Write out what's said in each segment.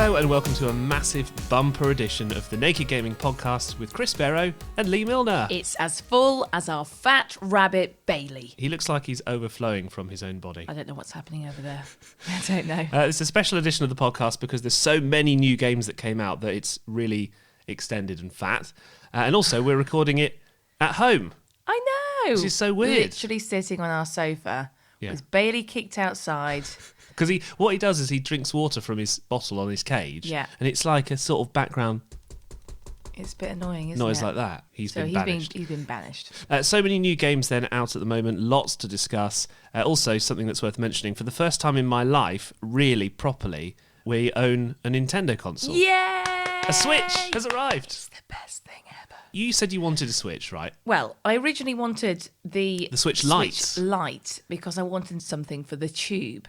Hello and welcome to a massive bumper edition of the Naked Gaming Podcast with Chris Barrow and Lee Milner. It's as full as our fat rabbit Bailey. He looks like he's overflowing from his own body. I don't know what's happening over there. I don't know. It's a special edition of the podcast because there's so many new games that came out that it's really extended and fat. And also we're recording it at home. I know. This is so weird. Literally sitting on our sofa Yeah. with Bailey kicked outside. Because what he does is he drinks water from his bottle on his cage. Yeah. And it's like a sort of background It's a bit annoying, isn't noise it? like that. He's been banished. So many new games then out at the moment, lots to discuss. Also, something that's worth mentioning, for the first time in my life, really properly, we own a Nintendo console. Yay! A Switch has arrived. It's the best thing ever. You said you wanted a Switch, right? Well, I originally wanted the Switch Lite. Switch Lite because I wanted something for the tube.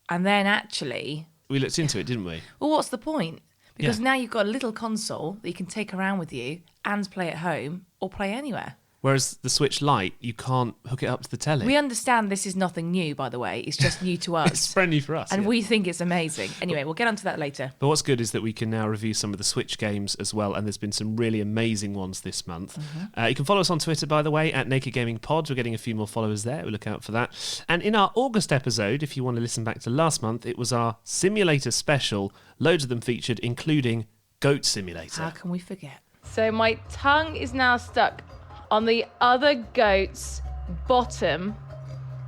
And then actually... We looked into it, didn't we? Well, what's the point? Because Yeah. now you've got a little console that you can take around with you and play at home or play anywhere. Whereas the Switch Lite, you can't hook it up to the telly. We understand this is nothing new, by the way. It's just new to us. It's brand new for us. And yeah. we think it's amazing. Anyway, we'll get onto that later. But what's good is that we can now review some of the Switch games as well, and there's been some really amazing ones this month. You can follow us on Twitter, by the way, at Naked Gaming Pod. We're getting a few more followers there. We'll look out for that. And in our August episode, if you want to listen back to last month, it was our Simulator special. Loads of them featured, including Goat Simulator. How can we forget? So my tongue is now stuck on the other goat's bottom.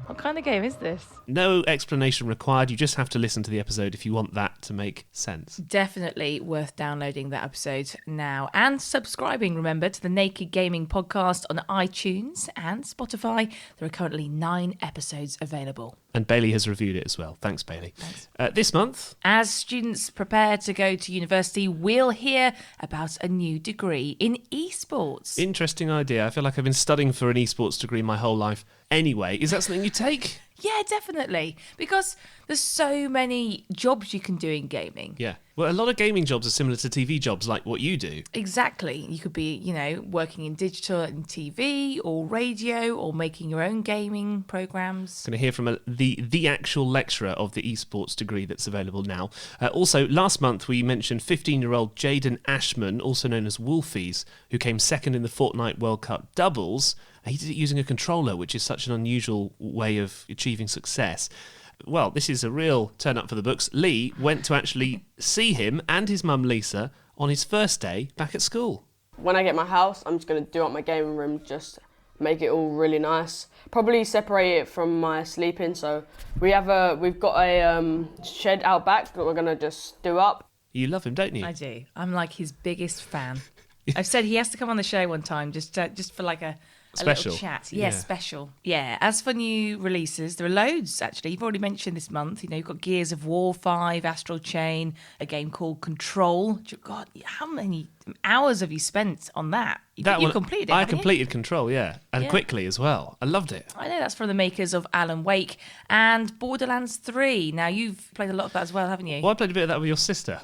What kind of game is this? No explanation required. You just have to listen to the episode if you want that to make sense. Definitely worth downloading that episode now and subscribing, remember, to the Naked Gaming Podcast on iTunes and Spotify. There are currently 9 episodes available. And Bailey has reviewed it as well. Thanks, Bailey. Thanks. This month, As students prepare to go to university, we'll hear about a new degree in eSports. interesting idea. I feel like I've been studying for an eSports degree my whole life anyway. Is that something you take? Yeah, definitely. Because there's so many jobs you can do in gaming. Yeah. Well, a lot of gaming jobs are similar to TV jobs like what you do. Exactly. You could be, working in digital and TV or radio or making your own gaming programs. Going to hear from the actual lecturer of the eSports degree that's available now. Also, last month we mentioned 15-year-old Jaden Ashman, also known as Wolfies, who came second in the Fortnite World Cup doubles. He did it using a controller, which is such an unusual way of achieving success. Well, this is a real turn up for the books. Lee went to actually see him and his mum Lisa on his first day back at school. When I get my house, I'm just going to do up my gaming room, just make it all really nice. Probably separate it from my sleeping. So we've got a shed out back that we're going to just do up. You love him, don't you? I do. I'm like his biggest fan. I've said he has to come on the show one time just for like a Special. little chat. Yeah. Special. Yeah. As for new releases, there are loads actually. You've already mentioned this month. You've got Gears of War 5, Astral Chain, a game called Control. God, how many hours have you spent on that? You completed it. I haven't you? completed Control, yeah, and Yeah. quickly as well. I loved it. I know that's from the makers of Alan Wake and Borderlands 3. Now you've played a lot of that as well, haven't you? Well, I played a bit of that with your sister.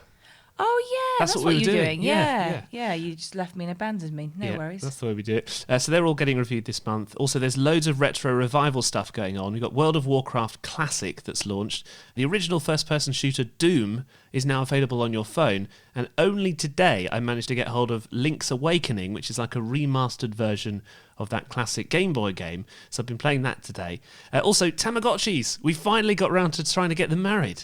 Oh yeah, that's what what we were you're doing. doing. Yeah. Yeah. You just left me and abandoned me. No Yeah, worries. That's the way we do it. So they're all getting reviewed this month. Also, there's loads of retro revival stuff going on. We've got World of Warcraft Classic that's launched. The original first-person shooter Doom is now available on your phone. And only today I managed to get hold of Link's Awakening, which is like a remastered version of that classic Game Boy game. So I've been playing that today. Also, Tamagotchis. We finally got round to trying to get them married.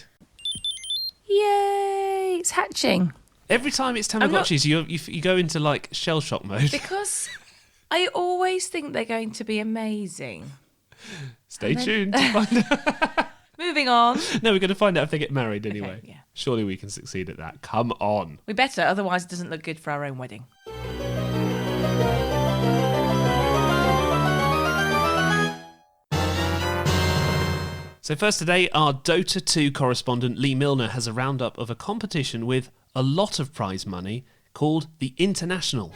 Yay! It's hatching. Every time it's Tamagotchis, you go into like shell shock mode. Because I always think they're going to be amazing. Stay tuned to find out. Moving on. No, we're going to find out if they get married anyway. yeah. Surely we can succeed at that. Come on. We better, otherwise it doesn't look good for our own wedding. So first today, our Dota 2 correspondent Lee Milner has a roundup of a competition with a lot of prize money called the International.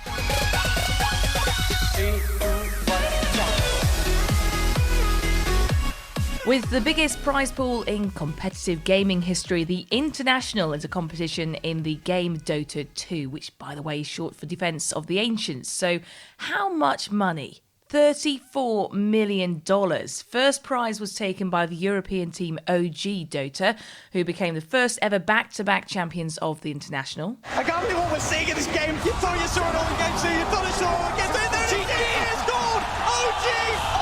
With the biggest prize pool in competitive gaming history, the International is a competition in the game Dota 2, which, by the way, is short for Defence of the Ancients. So how much money $34 million. First prize was taken by the European team OG Dota, who became the first ever back-to-back champions of the International. I can't believe what we're seeing in this game. You thought you saw it all again, so you thought you saw it all again. There it is, scored! OG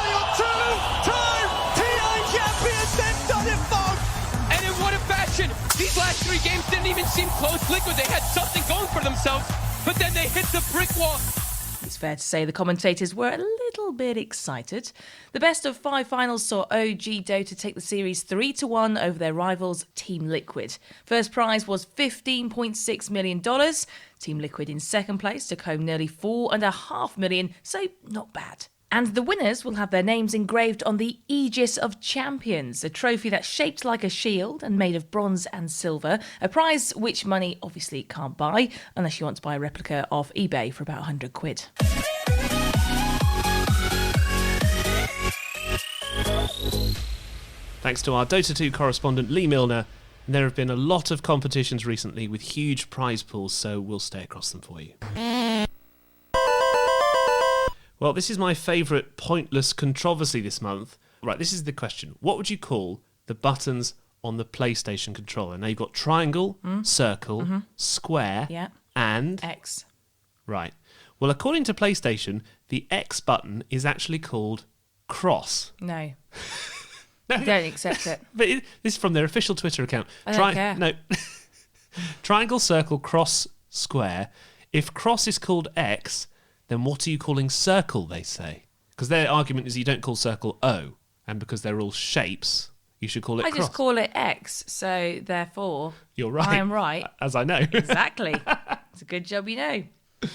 are your two-time TI champions. They've done it, folks! And in what a fashion! These last 3 games didn't even seem close. Liquid, they had something going for themselves, but then they hit the brick wall. It's fair to say the commentators were a little bit excited. The best of 5 finals saw OG Dota take the series 3-1 over their rivals Team Liquid. First prize was $15.6 million. Team Liquid in second place took home nearly $4.5 million, so not bad. And the winners will have their names engraved on the Aegis of Champions, a trophy that's shaped like a shield and made of bronze and silver, a prize which money obviously can't buy, unless you want to buy a replica off eBay for about £100. Thanks to our Dota 2 correspondent Lee Milner. There have been a lot of competitions recently with huge prize pools, so we'll stay across them for you. Well, this is my favourite pointless controversy this month. Right, this is the question. What would you call the buttons on the PlayStation controller? Now, you've got triangle, circle, square, and... X. Right. Well, according to PlayStation, the X button is actually called cross. No. No. I don't accept it. But this is from their official Twitter account. I don't care. No. Triangle, circle, cross, square. If cross is called X... then what are you calling circle, they say? Because their argument is you don't call circle O, and because they're all shapes, you should call it cross. I just call it X, so therefore... You're right. I am right. As I know. Exactly. It's a good job you know.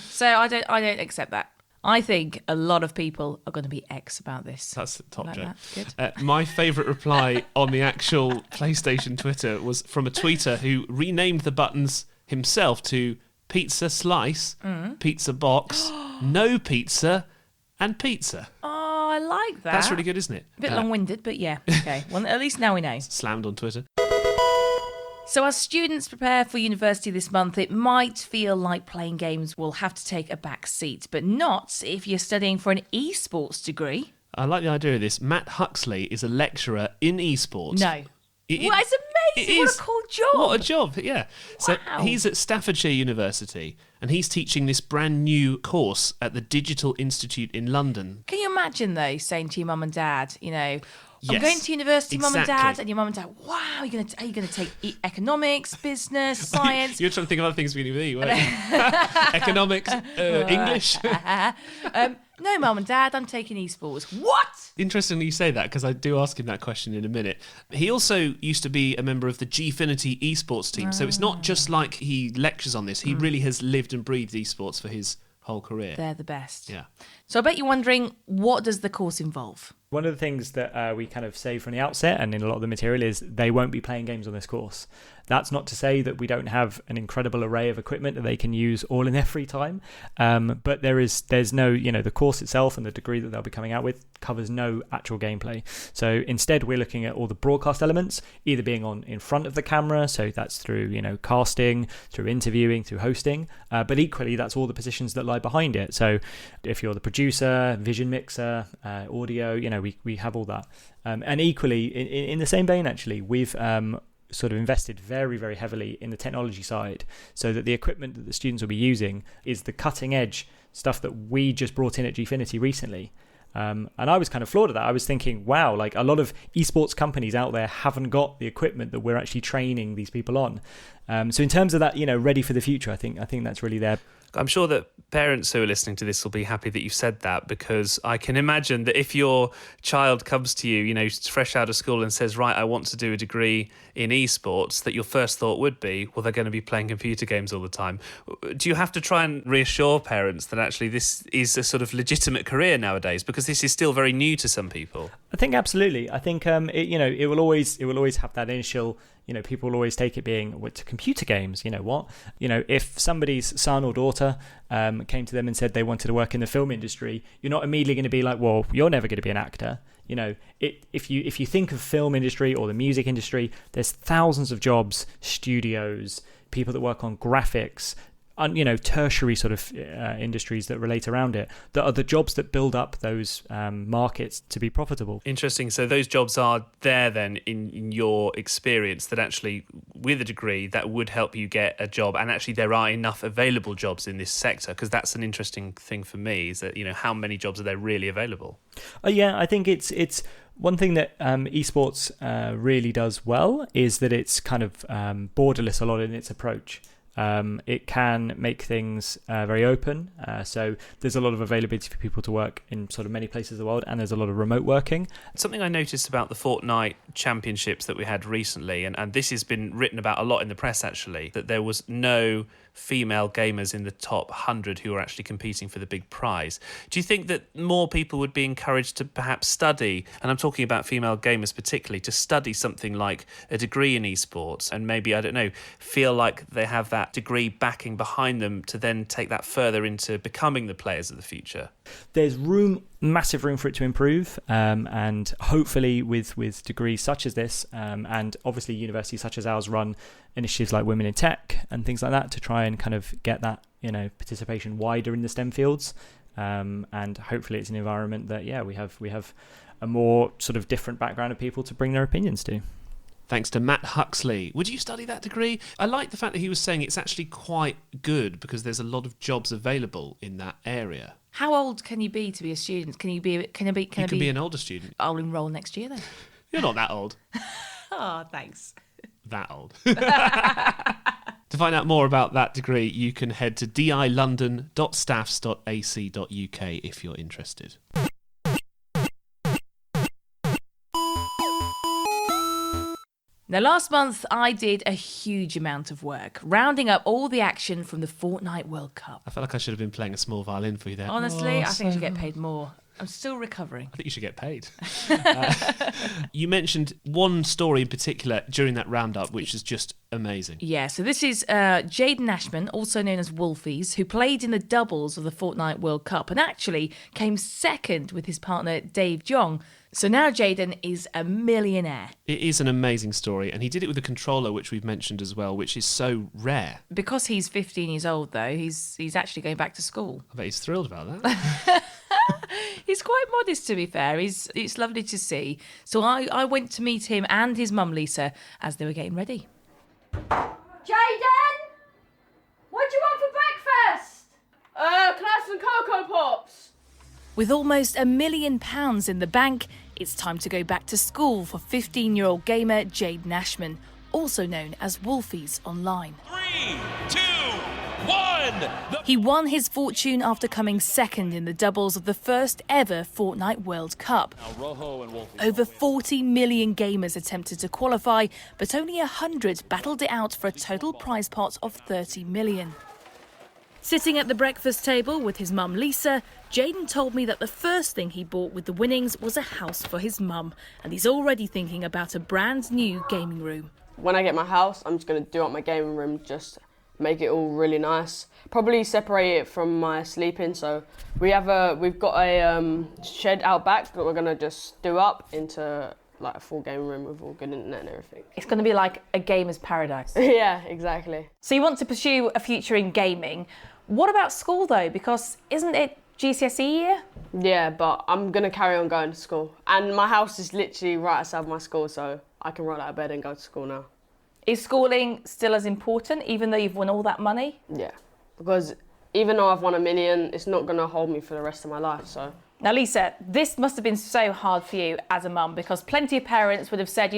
So I don't accept that. I think a lot of people are going to be X about this. That's the top like joke. That. Good. My favourite reply on the actual PlayStation Twitter was from a tweeter who renamed the buttons himself to pizza slice, pizza box, no pizza, and pizza. Oh, I like that. That's really good, isn't it? A bit long-winded, but yeah. Okay. Well, at least now we know. Slammed on Twitter. So as students prepare for university this month, it might feel like playing games will have to take a back seat, but not if you're studying for an eSports degree. I like the idea of this. Matt Huxley is a lecturer in eSports. No. Well, it's amazing. It What is. a cool job. What a job, yeah. So Wow. he's at Staffordshire University and he's teaching this brand new course at the Digital Institute in London. Can you imagine, though, saying to your mum and dad, you know, I'm Yes, going to university, mum and dad, exactly. and your mum and dad, wow, are you going to take economics, business, science? You're trying to think of other things beginning with E, weren't you? Economics, English. No, mum and dad, I'm taking esports. What? Interestingly you say that because I do ask him that question in a minute. He also used to be a member of the Gfinity esports team, so it's not just like he lectures on this. He really has lived and breathed esports for his whole career. They're the best. Yeah. So I bet you're wondering, what does the course involve? One of the things that we kind of say from the outset and in a lot of the material is they won't be playing games on this course. That's not to say that we don't have an incredible array of equipment that they can use all in their free time. But there's no, the course itself and the degree that they'll be coming out with covers no actual gameplay. So instead, we're looking at all the broadcast elements, either being on in front of the camera. So that's through, casting, through interviewing, through hosting. But equally, that's all the positions that lie behind it. So if you're the producer, vision mixer, audio, we have all that. And equally, in the same vein, actually, we've sort of invested very, very heavily in the technology side so that the equipment that the students will be using is the cutting edge stuff that we just brought in at Gfinity recently. And I was kind of floored at that. I was thinking, wow, like a lot of esports companies out there haven't got the equipment that we're actually training these people on. So in terms of that, ready for the future, I think that's really there. I'm sure that parents who are listening to this will be happy that you said that, because I can imagine that if your child comes to you, fresh out of school and says, right, I want to do a degree in esports, that your first thought would be, well, they're going to be playing computer games all the time. Do you have to try and reassure parents that actually this is a sort of legitimate career nowadays, because this is still very new to some people? I think absolutely. I think it will always have that initial. People will always take it being to computer games. If somebody's son or daughter came to them and said they wanted to work in the film industry, you're not immediately going to be like, well, you're never going to be an actor. If you think of film industry or the music industry, there's thousands of jobs, studios, people that work on graphics, tertiary sort of industries that relate around it, that are the jobs that build up those markets to be profitable. Interesting. So those jobs are there then in your experience, that actually with a degree that would help you get a job, and actually there are enough available jobs in this sector, because that's an interesting thing for me, is that how many jobs are there really available? Yeah, I think it's one thing that esports really does well is that it's kind of borderless a lot in its approach. It can make things very open. So there's a lot of availability for people to work in sort of many places of the world, and there's a lot of remote working. Something I noticed about the Fortnite championships that we had recently, and this has been written about a lot in the press actually, that there was no female gamers in the top 100 who are actually competing for the big prize. Do you think that more people would be encouraged to perhaps study, and I'm talking about female gamers particularly, to study something like a degree in esports, and maybe, I don't know, feel like they have that degree backing behind them to then take that further into becoming the players of the future? There's massive room for it to improve, and hopefully with degrees such as this, and obviously universities such as ours run initiatives like Women in Tech and things like that to try and kind of get that participation wider in the STEM fields, and hopefully it's an environment that we have a more sort of different background of people to bring their opinions to. Thanks to Matt Huxley. Would you study that degree? I like the fact that he was saying it's actually quite good because there's a lot of jobs available in that area. How old can you be to be a student? You can be an older student. I'll enrol next year then. You're not that old. Oh, thanks. That old. To find out more about that degree, you can head to dilondon.staffs.ac.uk if you're interested. Now, last month, I did a huge amount of work, rounding up all the action from the Fortnite World Cup. I felt like I should have been playing a small violin for you there. Honestly, I think I should get paid more. I'm still recovering. I think you should get paid. You mentioned one story in particular during that roundup, which is just amazing. Yeah, so this is Jaden Ashman, also known as Wolfies, who played in the doubles of the Fortnite World Cup and actually came second with his partner Dave Jong. So now Jaden is a millionaire. It is an amazing story, and he did it with a controller, which we've mentioned as well, which is so rare. Because he's 15 years old, though, he's actually going back to school. I bet he's thrilled about that. He's quite modest, to be fair. It's lovely to see. So I went to meet him and his mum, Lisa, as they were getting ready. Jaden! What do you want for breakfast? Can I have some Cocoa Pops? With almost £1 million in the bank, it's time to go back to school for 15-year-old gamer Jaden Ashman, also known as Wolfies Online. 3, 2, 1. He won his fortune after coming second in the doubles of the first ever Fortnite World Cup. Over 40 million gamers attempted to qualify, but only 100 battled it out for a total prize pot of 30 million. Sitting at the breakfast table with his mum Lisa, Jaden told me that the first thing he bought with the winnings was a house for his mum, and he's already thinking about a brand new gaming room. When I get my house, I'm just going to do up my gaming room, just make it all really nice. Probably separate it from my sleeping, so we've got a shed out back that we're going to just do up into like a full gaming room with all good internet and everything. It's going to be like a gamer's paradise. Yeah, exactly. So you want to pursue a future in gaming. What about school though? Because isn't it GCSE year? Yeah, but I'm going to carry on going to school. And my house is literally right outside my school, so I can roll out of bed and go to school now. Is schooling still as important, even though you've won all that money? Yeah, because even though I've won $1 million, it's not going to hold me for the rest of my life, so... Now, Lisa, this must have been so hard for you as a mum, because plenty of parents would have said,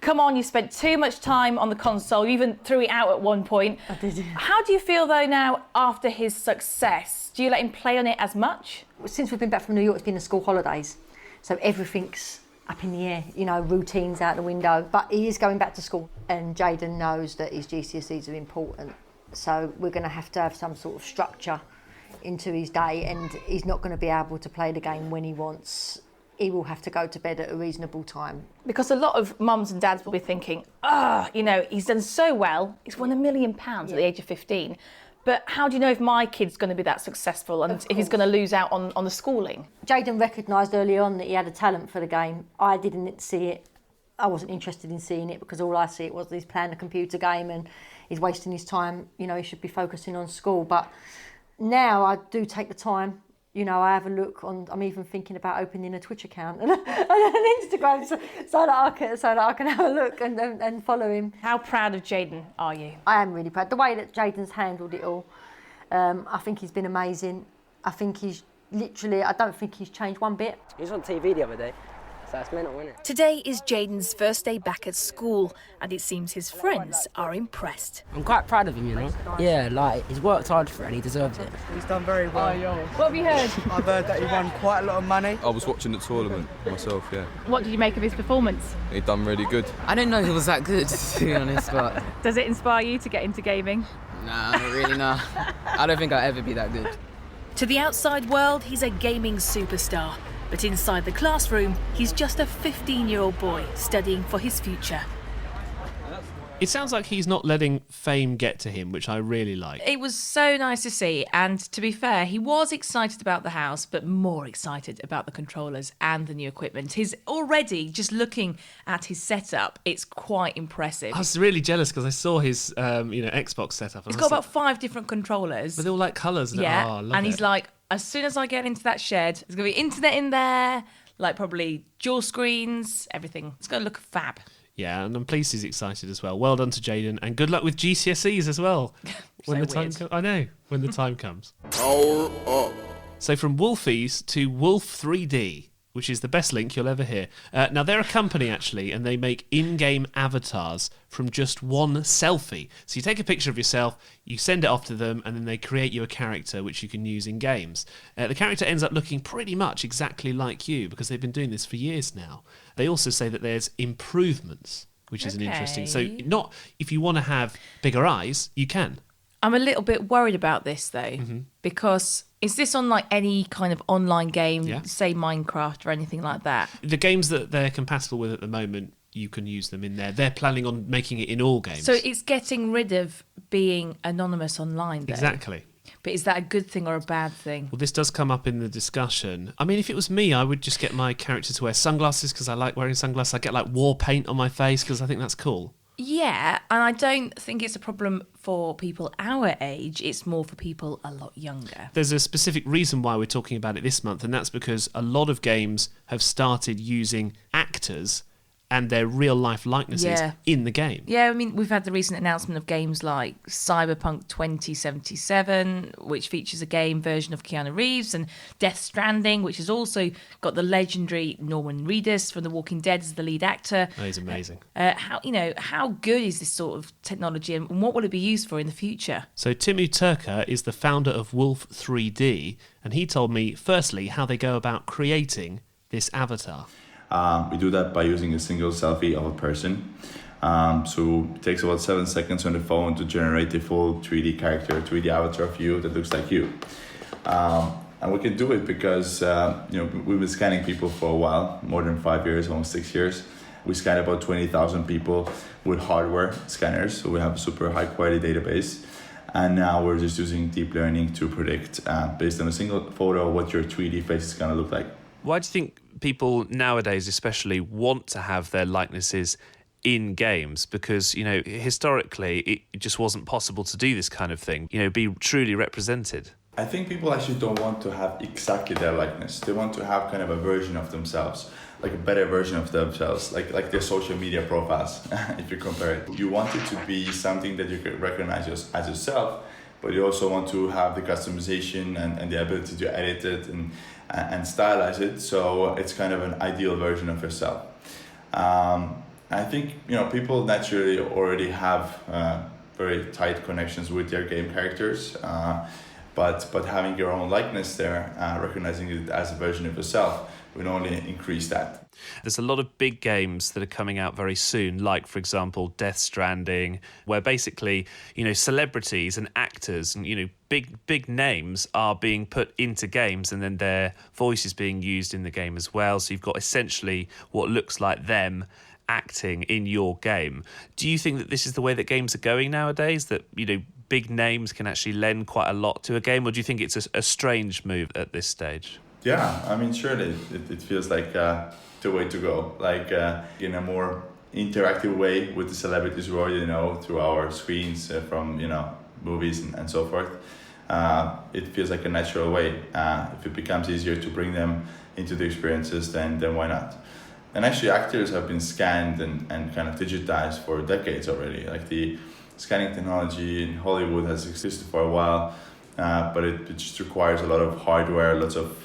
come on, you spent too much time on the console. You even threw it out at one point. I did. How do you feel, though, now, after his success? Do you let him play on it as much? Since we've been back from New York, it's been the school holidays. So everything's up in the air, routines out the window. But he is going back to school, and Jaden knows that his GCSEs are important. So we're going to have some sort of structure into his day, and he's not going to be able to play the game when he wants. He will have to go to bed at a reasonable time. Because a lot of mums and dads will be thinking, he's done so well. He's won £1 million at the age of 15. But how do you know if my kid's going to be that successful and if he's going to lose out on the schooling? Jaden recognised early on that he had a talent for the game. I didn't see it I wasn't interested in seeing it because all I see it was he's playing a computer game and he's wasting his time. You know, he should be focusing on school. But now I do take the time. You know, I have a look on. I'm even thinking about opening a Twitch account and an Instagram so that I can have a look and follow him. How proud of Jayden are you? I am really proud. The way that Jayden's handled it all, I think he's been amazing. I think he's literally. I don't think he's changed one bit. He was on TV the other day. So that's mental, isn't it? Today is Jayden's first day back at school, and it seems his friends are impressed. I'm quite proud of him, you know. Yeah, like, he's worked hard for it and he deserves it. He's done very well. What have you heard? I've heard that he won quite a lot of money. I was watching the tournament myself, yeah. What did you make of his performance? He done really good. I didn't know he was that good, to be honest, but... Does it inspire you to get into gaming? Nah, not really, nah. I don't think I'll ever be that good. To the outside world, he's a gaming superstar. But inside the classroom, he's just a 15-year-old boy studying for his future. It sounds like he's not letting fame get to him, which I really like. It was so nice to see, and to be fair, he was excited about the house, but more excited about the controllers and the new equipment. He's already, just looking at his setup, it's quite impressive. I was really jealous because I saw his Xbox setup. He's got about 5 different controllers. But they're all like colours. Yeah, I love and it. he's like, as soon as I get into that shed, there's going to be internet in there, like probably dual screens, everything. It's going to look fab. Yeah, and I'm pleased he's excited as well. Well done to Jayden, and good luck with GCSEs as well. When the time I know, when the time comes. Power up. So from Wolfies to Wolf 3D, which is the best link you'll ever hear. Now, they're a company, actually, and they make in-game avatars from just one selfie. So you take a picture of yourself, you send it off to them, and then they create you a character which you can use in games. The character ends up looking pretty much exactly like you because they've been doing this for years now. They also say that there's improvements, which is an interesting... So not if you want to have bigger eyes, you can. I'm a little bit worried about this, though, because is this on like any kind of online game, say Minecraft or anything like that? The games that they're compatible with at the moment, you can use them in there. They're planning on making it in all games. So it's getting rid of being anonymous online, though. Exactly. But is that a good thing or a bad thing? Well, this does come up in the discussion. I mean, if it was me, I would just get my character to wear sunglasses because I like wearing sunglasses. I get like war paint on my face because I think that's cool. Yeah, and I don't think it's a problem for people our age. It's more for people a lot younger. There's a specific reason why we're talking about it this month, and that's because a lot of games have started using actors and their real-life likenesses in the game. Yeah, I mean, we've had the recent announcement of games like Cyberpunk 2077, which features a game version of Keanu Reeves, and Death Stranding, which has also got the legendary Norman Reedus from The Walking Dead as the lead actor. Oh, he's amazing. How good is this sort of technology, and what will it be used for in the future? So Timu Turka is the founder of Wolf 3D, and he told me, firstly, how they go about creating this avatar. We do that by using a single selfie of a person. So it takes about 7 seconds on the phone to generate the full 3D character, 3D avatar of you that looks like you. And we can do it because we've been scanning people for a while, more than 5 years, almost 6 years. We scan about 20,000 people with hardware scanners, so we have a super high quality database. And now we're just using deep learning to predict, based on a single photo, what your 3D face is going to look like. Why do you think people nowadays especially want to have their likenesses in games? Because, historically, it just wasn't possible to do this kind of thing, be truly represented. I think people actually don't want to have exactly their likeness. They want to have kind of a version of themselves, like a better version of themselves, like their social media profiles, if you compare it. You want it to be something that you can recognize as yourself, but you also want to have the customization and the ability to edit it and stylize it, so it's kind of an ideal version of yourself. I think people naturally already have very tight connections with their game characters, but having your own likeness there, recognizing it as a version of yourself, would only increase that. There's a lot of big games that are coming out very soon, like, for example, Death Stranding, where basically, celebrities and actors and, big names are being put into games and then their voice is being used in the game as well. So you've got essentially what looks like them acting in your game. Do you think that this is the way that games are going nowadays, that, big names can actually lend quite a lot to a game, or do you think it's a strange move at this stage? Yeah, I mean, surely it feels like the way to go. Like in a more interactive way with the celebrities we already know through our screens from movies and so forth. It feels like a natural way. If it becomes easier to bring them into the experiences, then why not? And actually, actors have been scanned and kind of digitized for decades already. Like the scanning technology in Hollywood has existed for a while, but it just requires a lot of hardware, lots of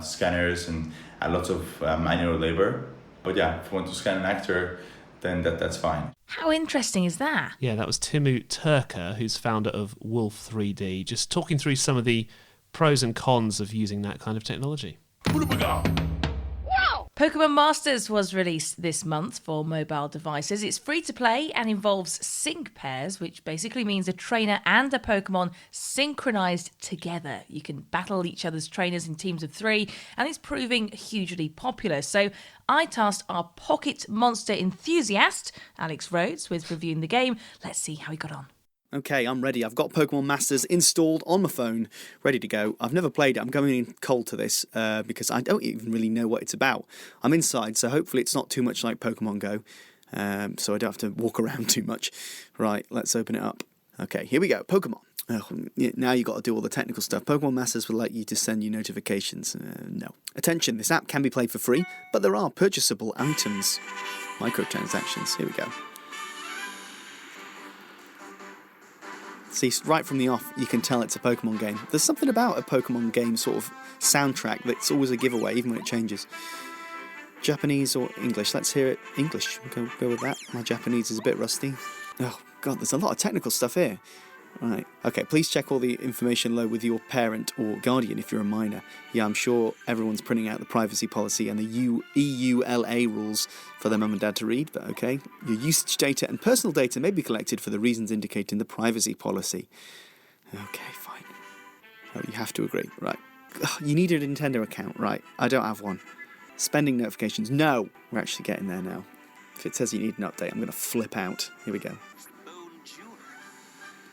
scanners, and lots of manual labor. But yeah, if you want to scan an actor, then that's fine. How interesting is that? Yeah, that was Timur Turker, who's founder of Wolf 3D, just talking through some of the pros and cons of using that kind of technology. Pokemon Masters was released this month for mobile devices. It's free to play and involves sync pairs, which basically means a trainer and a Pokemon synchronized together. You can battle each other's trainers in teams of 3, and it's proving hugely popular. So I tasked our Pocket Monster enthusiast, Alex Rhodes, with reviewing the game. Let's see how he got on. Okay, I'm ready. I've got Pokemon Masters installed on my phone, ready to go. I've never played it. I'm going in cold to this because I don't even really know what it's about. I'm inside, so hopefully it's not too much like Pokemon Go, so I don't have to walk around too much. Right, let's open it up. Okay, here we go. Pokemon. Now you've got to do all the technical stuff. Pokemon Masters will let you to send you notifications. No. Attention, this app can be played for free, but there are purchasable items. Microtransactions. Here we go. See, right from the off, you can tell it's a Pokemon game. There's something about a Pokemon game sort of soundtrack that's always a giveaway, even when it changes. Japanese or English? Let's hear it. English. Go with that. My Japanese is a bit rusty. Oh, God, there's a lot of technical stuff here. Right. Okay, please check all the information low with your parent or guardian if you're a minor. Yeah, I'm sure everyone's printing out the privacy policy and the EULA rules for their mum and dad to read, but okay. Your usage data and personal data may be collected for the reasons indicated in the privacy policy. Okay, fine. Oh, you have to agree. Right. Ugh, you need a Nintendo account. Right. I don't have one. Spending notifications. No! We're actually getting there now. If it says you need an update, I'm going to flip out. Here we go.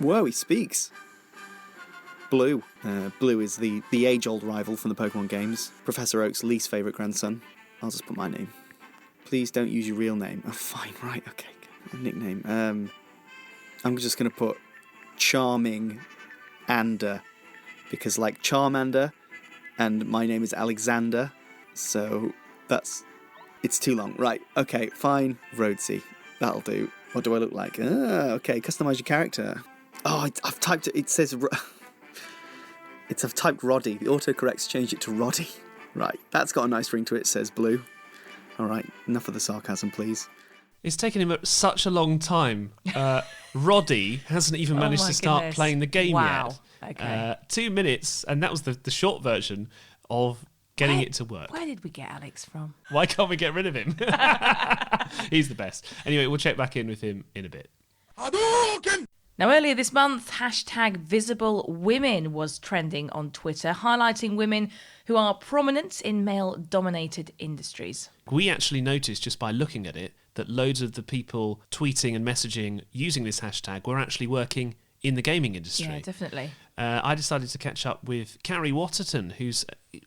Whoa, he speaks. Blue. Blue is the age-old rival from the Pokemon games. Professor Oak's least favourite grandson. I'll just put my name. Please don't use your real name. Oh, fine, right, okay. Nickname. I'm just going to put Charming Ander. Because, like, Charmander, and my name is Alexander, so it's too long. Right, okay, fine. Rhodesy. That'll do. What do I look like? Okay, customise your character. Oh, I've typed it. It says... I've typed Roddy. The autocorrect's changed it to Roddy. Right, that's got a nice ring to it. It says blue. All right, enough of the sarcasm, please. It's taken him such a long time. Roddy hasn't even managed to start playing the game yet. Okay. 2 minutes, and that was the short version of getting it to work. Where did we get Alex from? Why can't we get rid of him? He's the best. Anyway, we'll check back in with him in a bit. Now, earlier this month, #VisibleWomen was trending on Twitter, highlighting women who are prominent in male-dominated industries. We actually noticed, just by looking at it, that loads of the people tweeting and messaging using this hashtag were actually working in the gaming industry. Yeah, definitely. I decided to catch up with Carrie Watterton,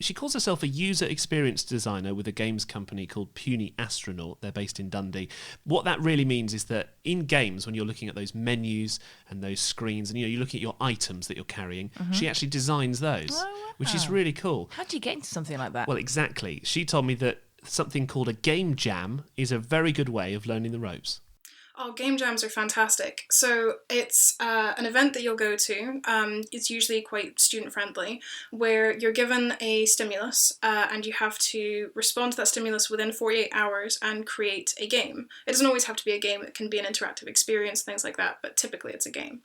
she calls herself a user experience designer with a games company called Puny Astronaut. They're based in Dundee. What that really means is that in games, when you're looking at those menus and those screens, and you look at your items that you're carrying, she actually designs those, which is really cool. How do you get into something like that? Well, exactly. She told me that something called a game jam is a very good way of learning the ropes. Oh, game jams are fantastic. So it's an event that you'll go to. It's usually quite student-friendly, where you're given a stimulus and you have to respond to that stimulus within 48 hours and create a game. It doesn't always have to be a game. It can be an interactive experience, things like that, but typically it's a game.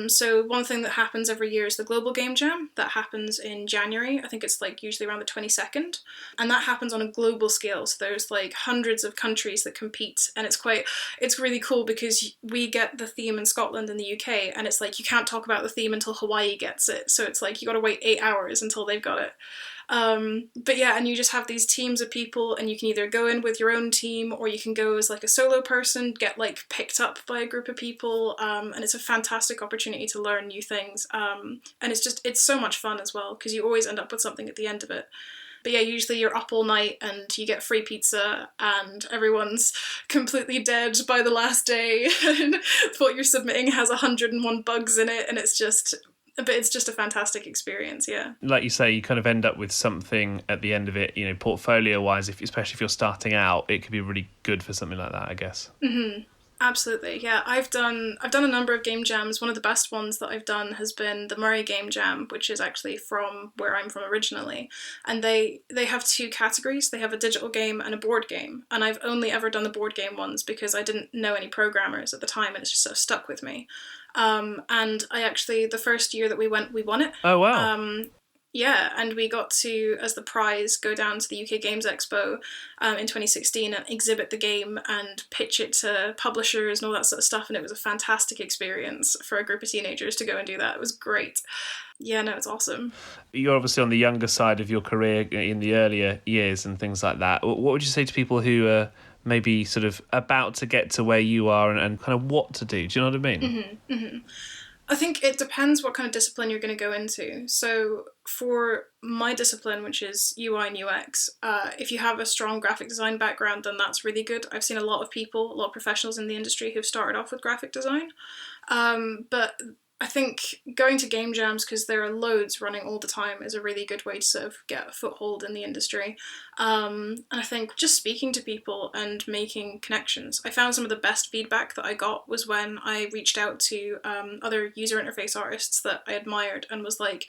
So one thing that happens every year is the Global Game Jam. That happens in January. I think it's like usually around the 22nd. And that happens on a global scale. So there's like hundreds of countries that compete, and it's really cool because we get the theme in Scotland and the UK, and it's like you can't talk about the theme until Hawaii gets it, so it's like you got to wait 8 hours until they've got it. But yeah, and you just have these teams of people, and you can either go in with your own team, or you can go as like a solo person, get like picked up by a group of people, and it's a fantastic opportunity to learn new things, and it's so much fun as well, because you always end up with something at the end of it. But yeah, usually you're up all night and you get free pizza and everyone's completely dead by the last day and what you're submitting has 101 bugs in it, and it's just a fantastic experience, yeah. Like you say, you kind of end up with something at the end of it, portfolio-wise, especially if you're starting out, it could be really good for something like that, I guess. Mm-hmm. Absolutely, yeah. I've done a number of game jams. One of the best ones that I've done has been the Murray Game Jam, which is actually from where I'm from originally. And they have two categories. They have a digital game and a board game. And I've only ever done the board game ones because I didn't know any programmers at the time, and it's just sort of stuck with me. And I actually, the first year that we went, we won it. Oh, wow. Yeah, and we got to, as the prize, go down to the UK Games Expo in 2016 and exhibit the game and pitch it to publishers and all that sort of stuff, and it was a fantastic experience for a group of teenagers to go and do that. It was great. Yeah, no, it's awesome. You're obviously on the younger side of your career in the earlier years and things like that. What would you say to people who are maybe sort of about to get to where you are and kind of what to do? Do you know what I mean? Mm-hmm, mm-hmm. I think it depends what kind of discipline you're going to go into. So for my discipline, which is UI and UX, if you have a strong graphic design background, then that's really good. I've seen a lot of professionals in the industry who've started off with graphic design. But I think going to game jams, because there are loads running all the time, is a really good way to sort of get a foothold in the industry. And I think just speaking to people and making connections. I found some of the best feedback that I got was when I reached out to other user interface artists that I admired and was like,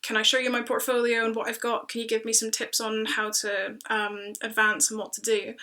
can I show you my portfolio and what I've got? Can you give me some tips on how to advance and what to do?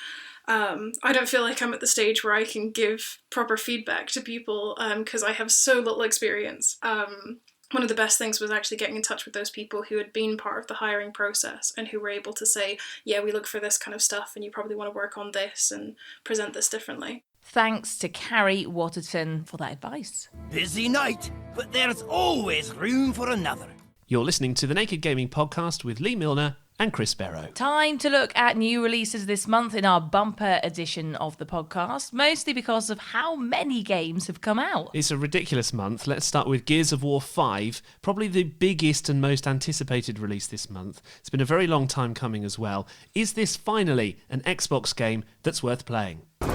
I don't feel like I'm at the stage where I can give proper feedback to people because I have so little experience. One of the best things was actually getting in touch with those people who had been part of the hiring process and who were able to say, yeah, we look for this kind of stuff and you probably want to work on this and present this differently. Thanks to Carrie Waterton for that advice. Busy night, but there's always room for another. You're listening to the Naked Gaming Podcast with Lee Milner and Chris Barrow. Time to look at new releases this month in our bumper edition of the podcast, mostly because of how many games have come out. It's a ridiculous month. Let's start with Gears of War 5, probably the biggest and most anticipated release this month. It's been a very long time coming as well. Is this finally an Xbox game that's worth playing? You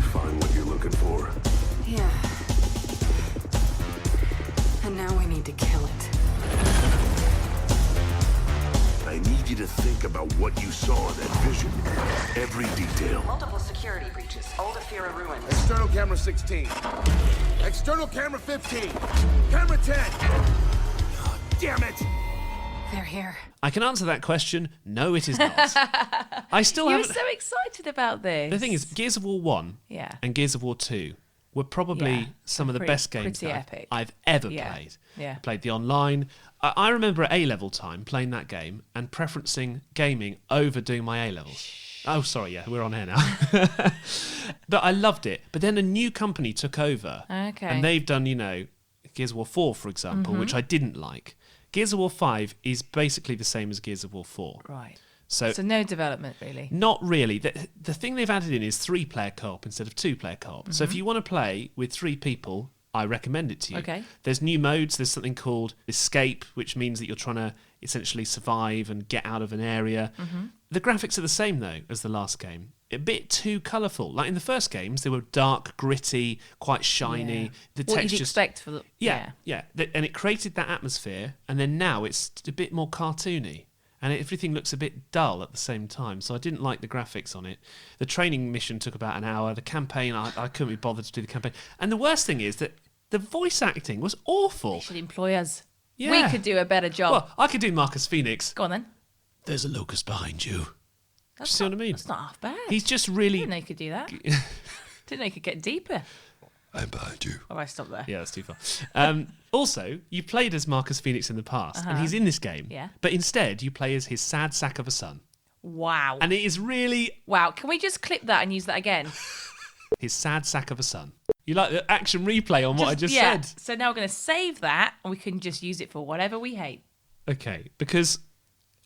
find what you're looking for. Yeah. And now we need to kill it. I need you to think about what you saw in that vision. Every detail. Multiple security breaches. Old Afira ruins. External camera 16. External camera 15. Camera 10. Oh, damn it. They're here. I can answer that question. No, it is not. I still You were haven't... so excited about this. The thing is, Gears of War 1 and Gears of War 2 were probably some of the best games that I've ever played. Yeah. I played the online. I remember at A-level time playing that game and preferencing gaming over doing my A-levels. Oh, sorry, yeah, we're on air now. But I loved it. But then a new company took over. Okay. And they've done, Gears of War 4, for example, which I didn't like. Gears of War 5 is basically the same as Gears of War 4. Right. So no development, really. Not really. The thing they've added in is 3-player co-op instead of 2-player co-op. So if you want to play with 3 people, I recommend it to you. Okay. There's new modes. There's something called Escape, which means that you're trying to essentially survive and get out of an area. Mm-hmm. The graphics are the same, though, as the last game. A bit too colourful. Like in the first games, they were dark, gritty, quite shiny. Yeah. The What textures... you'd expect for the... Yeah. And it created that atmosphere, and then now it's a bit more cartoony. And everything looks a bit dull at the same time, so I didn't like the graphics on it. The training mission took about an hour. The campaign, I couldn't be bothered to do the campaign. And the worst thing is that the voice acting was awful. They should employ us. Yeah. We could do a better job. Well, I could do Marcus Phoenix. Go on then. There's a locust behind you. See what I mean? That's not half bad. He's just really... I didn't know you could do that. Didn't know you could get deeper. I'm behind you. Oh, I stopped there. Yeah, that's too far. Also, you played as Marcus Phoenix in the past, and he's in this game. Yeah. But instead, you play as his sad sack of a son. Wow. And it is really... Wow. Can we just clip that and use that again? His sad sack of a son. You like the action replay on what I just said? So now we're going to save that, and we can just use it for whatever we hate. Okay, because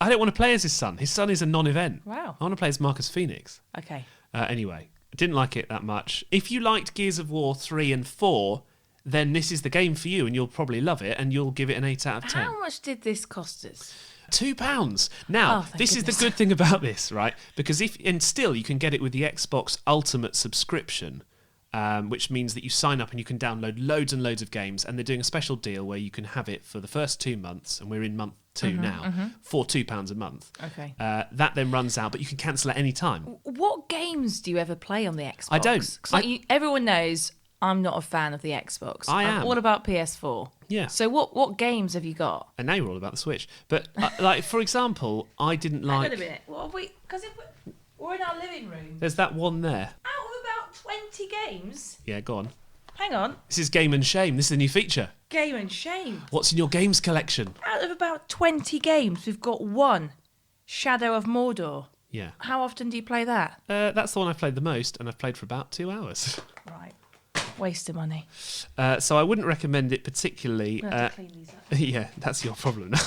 I don't want to play as his son. His son is a non-event. Wow. I want to play as Marcus Phoenix. Okay. Anyway, I didn't like it that much. If you liked Gears of War 3 and 4, then this is the game for you, and you'll probably love it, and you'll give it an 8 out of 10. How much did this cost us? £2. Now, Oh, thank this is goodness. the good thing about this, right? Because still you can get it with the Xbox Ultimate subscription, which means that you sign up and you can download loads and loads of games. And they're doing a special deal where you can have it for the first 2 months, and we're in month 2 now, for £2 a month. Okay. That then runs out, but you can cancel at any time. What games do you ever play on the Xbox? I don't. 'Cause everyone knows I'm not a fan of the Xbox. I I'm am. all about PS4. Yeah. So what games have you got? And now you're all about the Switch. But, like, for example, I didn't like... Hang on a minute. What have we? Because we're in our living room. There's that one there. Out of about 20 games. Yeah, go on. Hang on. This is Game and Shame. This is a new feature. Game and Shame. What's in your games collection? Out of about 20 games, we've got one. Shadow of Mordor. Yeah. How often do you play that? That's the one I've played the most, and I've played for about 2 hours. Right. Waste of money. So I wouldn't recommend it particularly. I have to clean these up. Yeah, that's your problem now.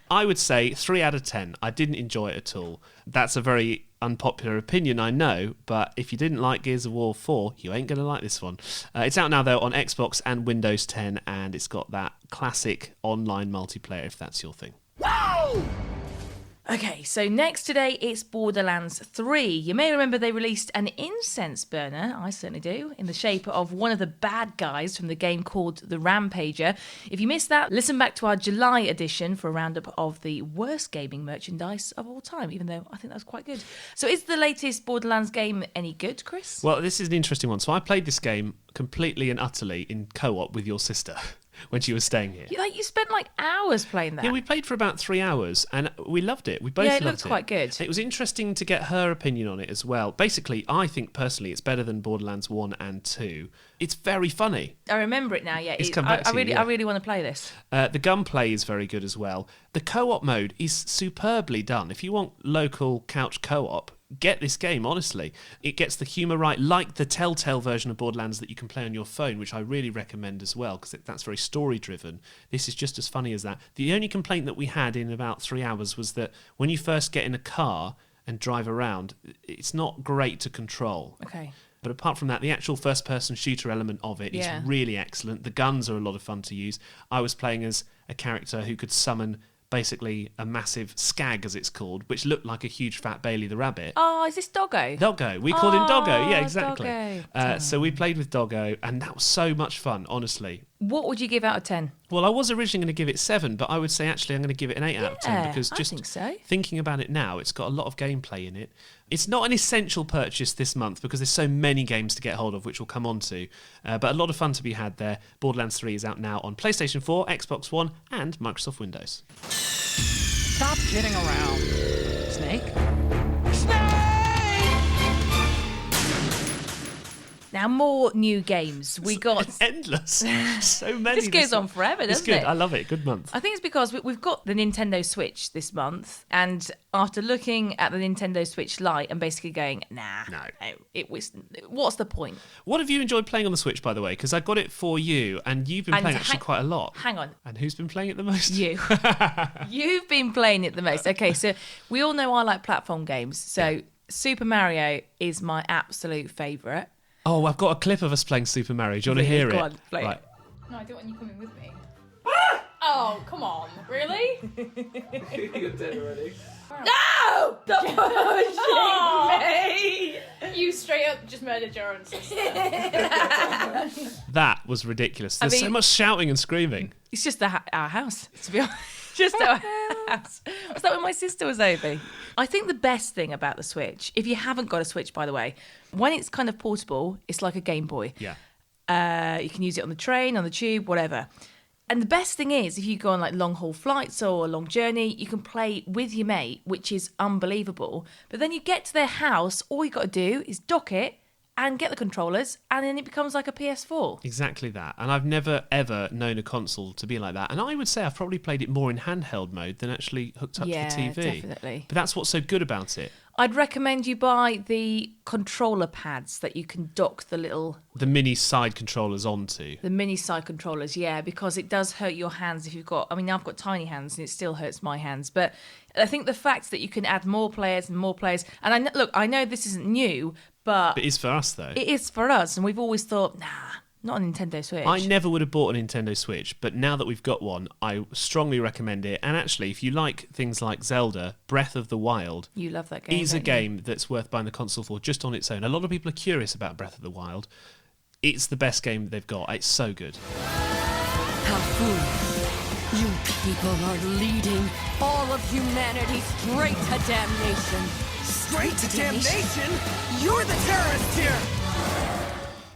I would say 3 out of 10. I didn't enjoy it at all. That's a very unpopular opinion, I know, but if you didn't like Gears of War 4, you ain't going to like this one. It's out now, though, on Xbox and Windows 10, and it's got that classic online multiplayer, if that's your thing. Okay, so next today it's Borderlands 3. You may remember they released an incense burner, I certainly do, in the shape of one of the bad guys from the game called The Rampager. If you missed that, listen back to our July edition for a roundup of the worst gaming merchandise of all time, even though I think that was quite good. So is the latest Borderlands game any good, Chris? Well, this is an interesting one. So I played this game completely and utterly in co-op with your sister when she was staying here. You spent like hours playing that. Yeah, we played for about 3 hours and we loved it. We both loved it. Yeah, it looked quite good. It was interesting to get her opinion on it as well. Basically, I think personally it's better than Borderlands 1 and 2. It's very funny. I remember it now, yeah. It's come back to you, I really want to play this. The gunplay is very good as well. The co-op mode is superbly done. If you want local couch co-op, get this game, honestly. It gets the humour right, like the Telltale version of Borderlands that you can play on your phone, which I really recommend as well, because that's very story-driven. This is just as funny as that. The only complaint that we had in about 3 hours was that when you first get in a car and drive around, it's not great to control. Okay. But apart from that, the actual first-person shooter element of it is really excellent. The guns are a lot of fun to use. I was playing as a character who could summon basically a massive skag, as it's called, which looked like a huge fat Bailey the rabbit. Oh, is this Doggo? Doggo. We called him Doggo. Yeah, Oh, exactly. Doggo. So we played with Doggo, and that was so much fun, honestly. What would you give out of 10? Well, I was originally going to give it 7, but I would say actually I'm going to give it an 8 out of 10 because I just think so. thinking about it now, it's got a lot of gameplay in it. It's not an essential purchase this month because there's so many games to get hold of, which we'll come on to. But a lot of fun to be had there. Borderlands 3 is out now on PlayStation 4, Xbox One, and Microsoft Windows. Stop kidding around. Snake? Now, more new games. We got... endless. So many. This goes on forever, doesn't It's good. it? I love it. Good month. I think it's because we've got the Nintendo Switch this month, and after looking at the Nintendo Switch Lite and basically going, what's the point? What have you enjoyed playing on the Switch, by the way? Because I got it for you, and you've been And playing actually quite a lot. Hang on. And who's been playing it the most? You. You've been playing it the most. Okay, so we all know I like platform games. So Super Mario is my absolute favourite. Oh, I've got a clip of us playing Super Mario. Do you want to hear Go it? on, play Right. it. No, I don't want you coming with me. Oh, come on. Really? You're dead already. No! Stop pushing me! You straight up just murdered your own sister. That was ridiculous. There's so mean- much shouting and screaming. It's just our house, to be honest. Just our house. Was that when my sister was over? I think the best thing about the Switch, if you haven't got a Switch, by the way, when it's kind of portable, it's like a Game Boy. Yeah. You can use it on the train, on the tube, whatever. And the best thing is, if you go on like long haul flights or a long journey, you can play with your mate, which is unbelievable. But then you get to their house, all you got to do is dock it and get the controllers, and then it becomes like a PS4. Exactly that. And I've never, ever known a console to be like that. And I would say I've probably played it more in handheld mode than actually hooked up to the TV. Definitely. But that's what's so good about it. I'd recommend you buy the controller pads that you can dock The mini side controllers onto. the mini side controllers, yeah, because it does hurt your hands if you've got... I mean, I've got tiny hands and it still hurts my hands. But I think the fact that you can add more players and more players... And I know this isn't new, but... It is for us, though. It is for us, and we've always thought, Not a Nintendo Switch. I never would have bought a Nintendo Switch, but now that we've got one, I strongly recommend it. And actually, if you like things like Zelda, Breath of the Wild, You love that game. is a don't you? game that's worth buying the console for just on its own. A lot of people are curious about Breath of the Wild. It's the best game they've got. It's so good. How foolish. You people are leading all of humanity straight to damnation. Straight to damnation? You're the terrorist here!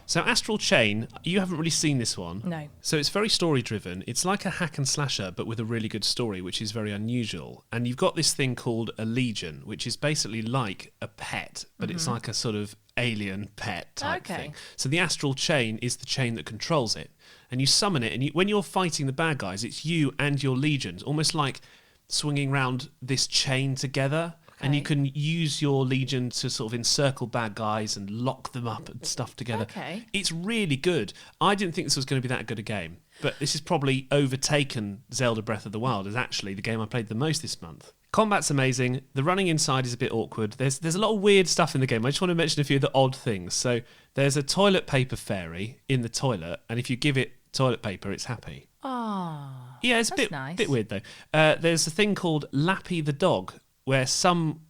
So Astral Chain, you haven't really seen this one. No. So it's very story-driven. It's like a hack and slasher, but with a really good story, which is very unusual. And you've got this thing called a Legion, which is basically like a pet, but it's like a sort of alien pet type thing. So the Astral Chain is the chain that controls it. And you summon it, and when you're fighting the bad guys, it's you and your legions, almost like swinging around this chain together. And you can use your legion to sort of encircle bad guys and lock them up and stuff together. Okay. It's really good. I didn't think this was going to be that good a game, but this has probably overtaken Zelda Breath of the Wild as actually the game I played the most this month. Combat's amazing. The running inside is a bit awkward. There's a lot of weird stuff in the game. I just want to mention a few of the odd things. So there's a toilet paper fairy in the toilet, and if you give it toilet paper, it's happy. Ah. Yeah, it's a bit weird though. There's a thing called Lappy the dog, where some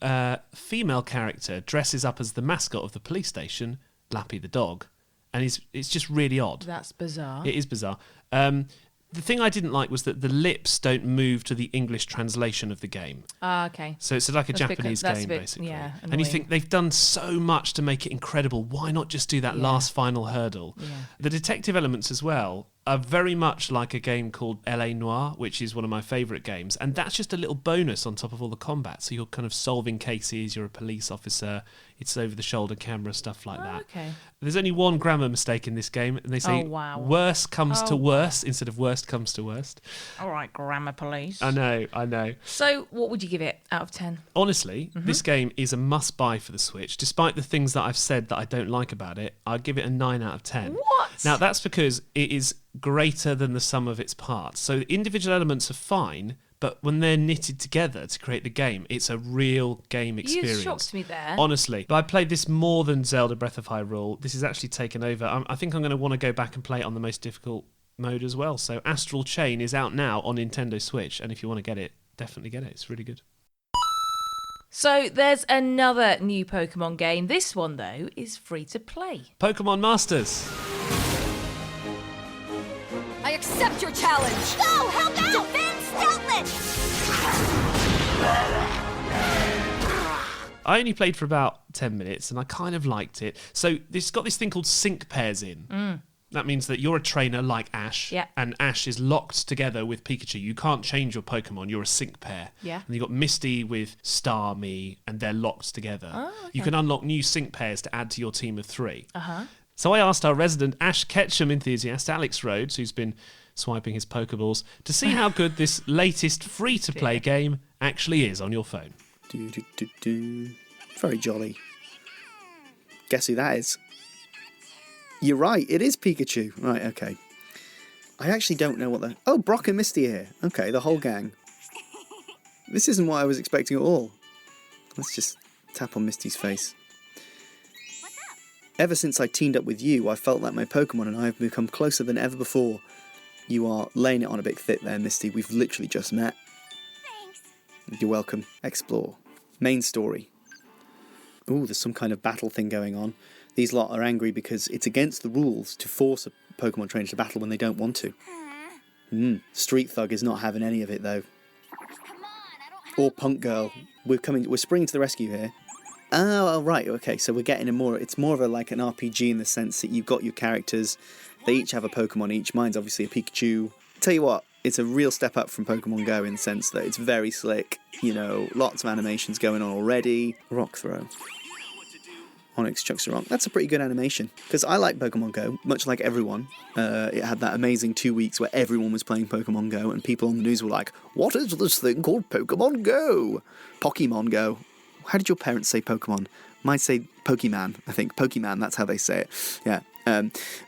female character dresses up as the mascot of the police station, Lappy the dog, and it's just really odd. That's bizarre. It is bizarre. The thing I didn't like was that the lips don't move to the English translation of the game. Ah, okay. So it's like a That's Japanese that's game, a bit, basically. Yeah, and you annoying. think they've done so much to make it incredible. Why not just do that last final hurdle? Yeah. The detective elements as well are very much like a game called L.A. Noire, which is one of my favourite games. And that's just a little bonus on top of all the combat. So you're kind of solving cases, you're a police officer, it's over-the-shoulder camera, stuff like that. Okay. There's only one grammar mistake in this game, and they say worse comes to worse instead of worst comes to worst. All right, grammar police. I know. So, what would you give it out of 10? Honestly, this game is a must-buy for the Switch. Despite the things that I've said that I don't like about it, I'd give it a 9 out of 10. What? Now, that's because it is greater than the sum of its parts. So the individual elements are fine, but when they're knitted together to create the game, it's a real game experience. You shocked me there. Honestly. But I played this more than Zelda Breath of Hyrule. This is actually taken over. I think I'm going to want to go back and play it on the most difficult mode as well. So Astral Chain is out now on Nintendo Switch, and if you want to get it, definitely get it. It's really good. So there's another new Pokemon game. This one, though, is free to play. Pokemon Masters. I accept your challenge. Go! Help out! Defend I only played for about 10 minutes and I kind of liked it. So it's got this thing called sync pairs in. That means that you're a trainer like Ash, and Ash is locked together with Pikachu. You can't change your Pokemon, you're a sync pair. Yeah. And you've got Misty with Starmie, and they're locked together. Oh, okay. You can unlock new sync pairs to add to your team of 3. Uh-huh. So I asked our resident Ash Ketchum enthusiast, Alex Rhodes, who's been swiping his Pokeballs, to see how good this latest free-to-play game actually is on your phone. Very jolly. Guess who that is? You're right, it is Pikachu. Right, okay. I actually don't know what the... Oh, Brock and Misty here. Okay, the whole gang. This isn't what I was expecting at all. Let's just tap on Misty's face. Ever since I teamed up with you, I felt like my Pokemon and I have become closer than ever before. You are laying it on a bit thick there, Misty. We've literally just met. Thanks. You're welcome. Explore. Main story. Ooh, there's some kind of battle thing going on. These lot are angry because it's against the rules to force a Pokemon trainer to battle when they don't want to. Street Thug is not having any of it, though. Or Punk Girl. We're springing to the rescue here. Oh, right, okay, so we're getting it's more of like an RPG in the sense that you've got your characters, they each have a Pokemon each. Mine's obviously a Pikachu. Tell you what, it's a real step up from Pokemon Go in the sense that it's very slick, lots of animations going on already. Rock Throw. Onyx chucks a rock. That's a pretty good animation, because I like Pokemon Go, much like everyone. It had that amazing 2 weeks where everyone was playing Pokemon Go, and people on the news were like, what is this thing called Pokemon Go? Pokemon Go. How did your parents say Pokemon? Mine say Pokemon, I think. Pokemon, that's how they say it. Yeah.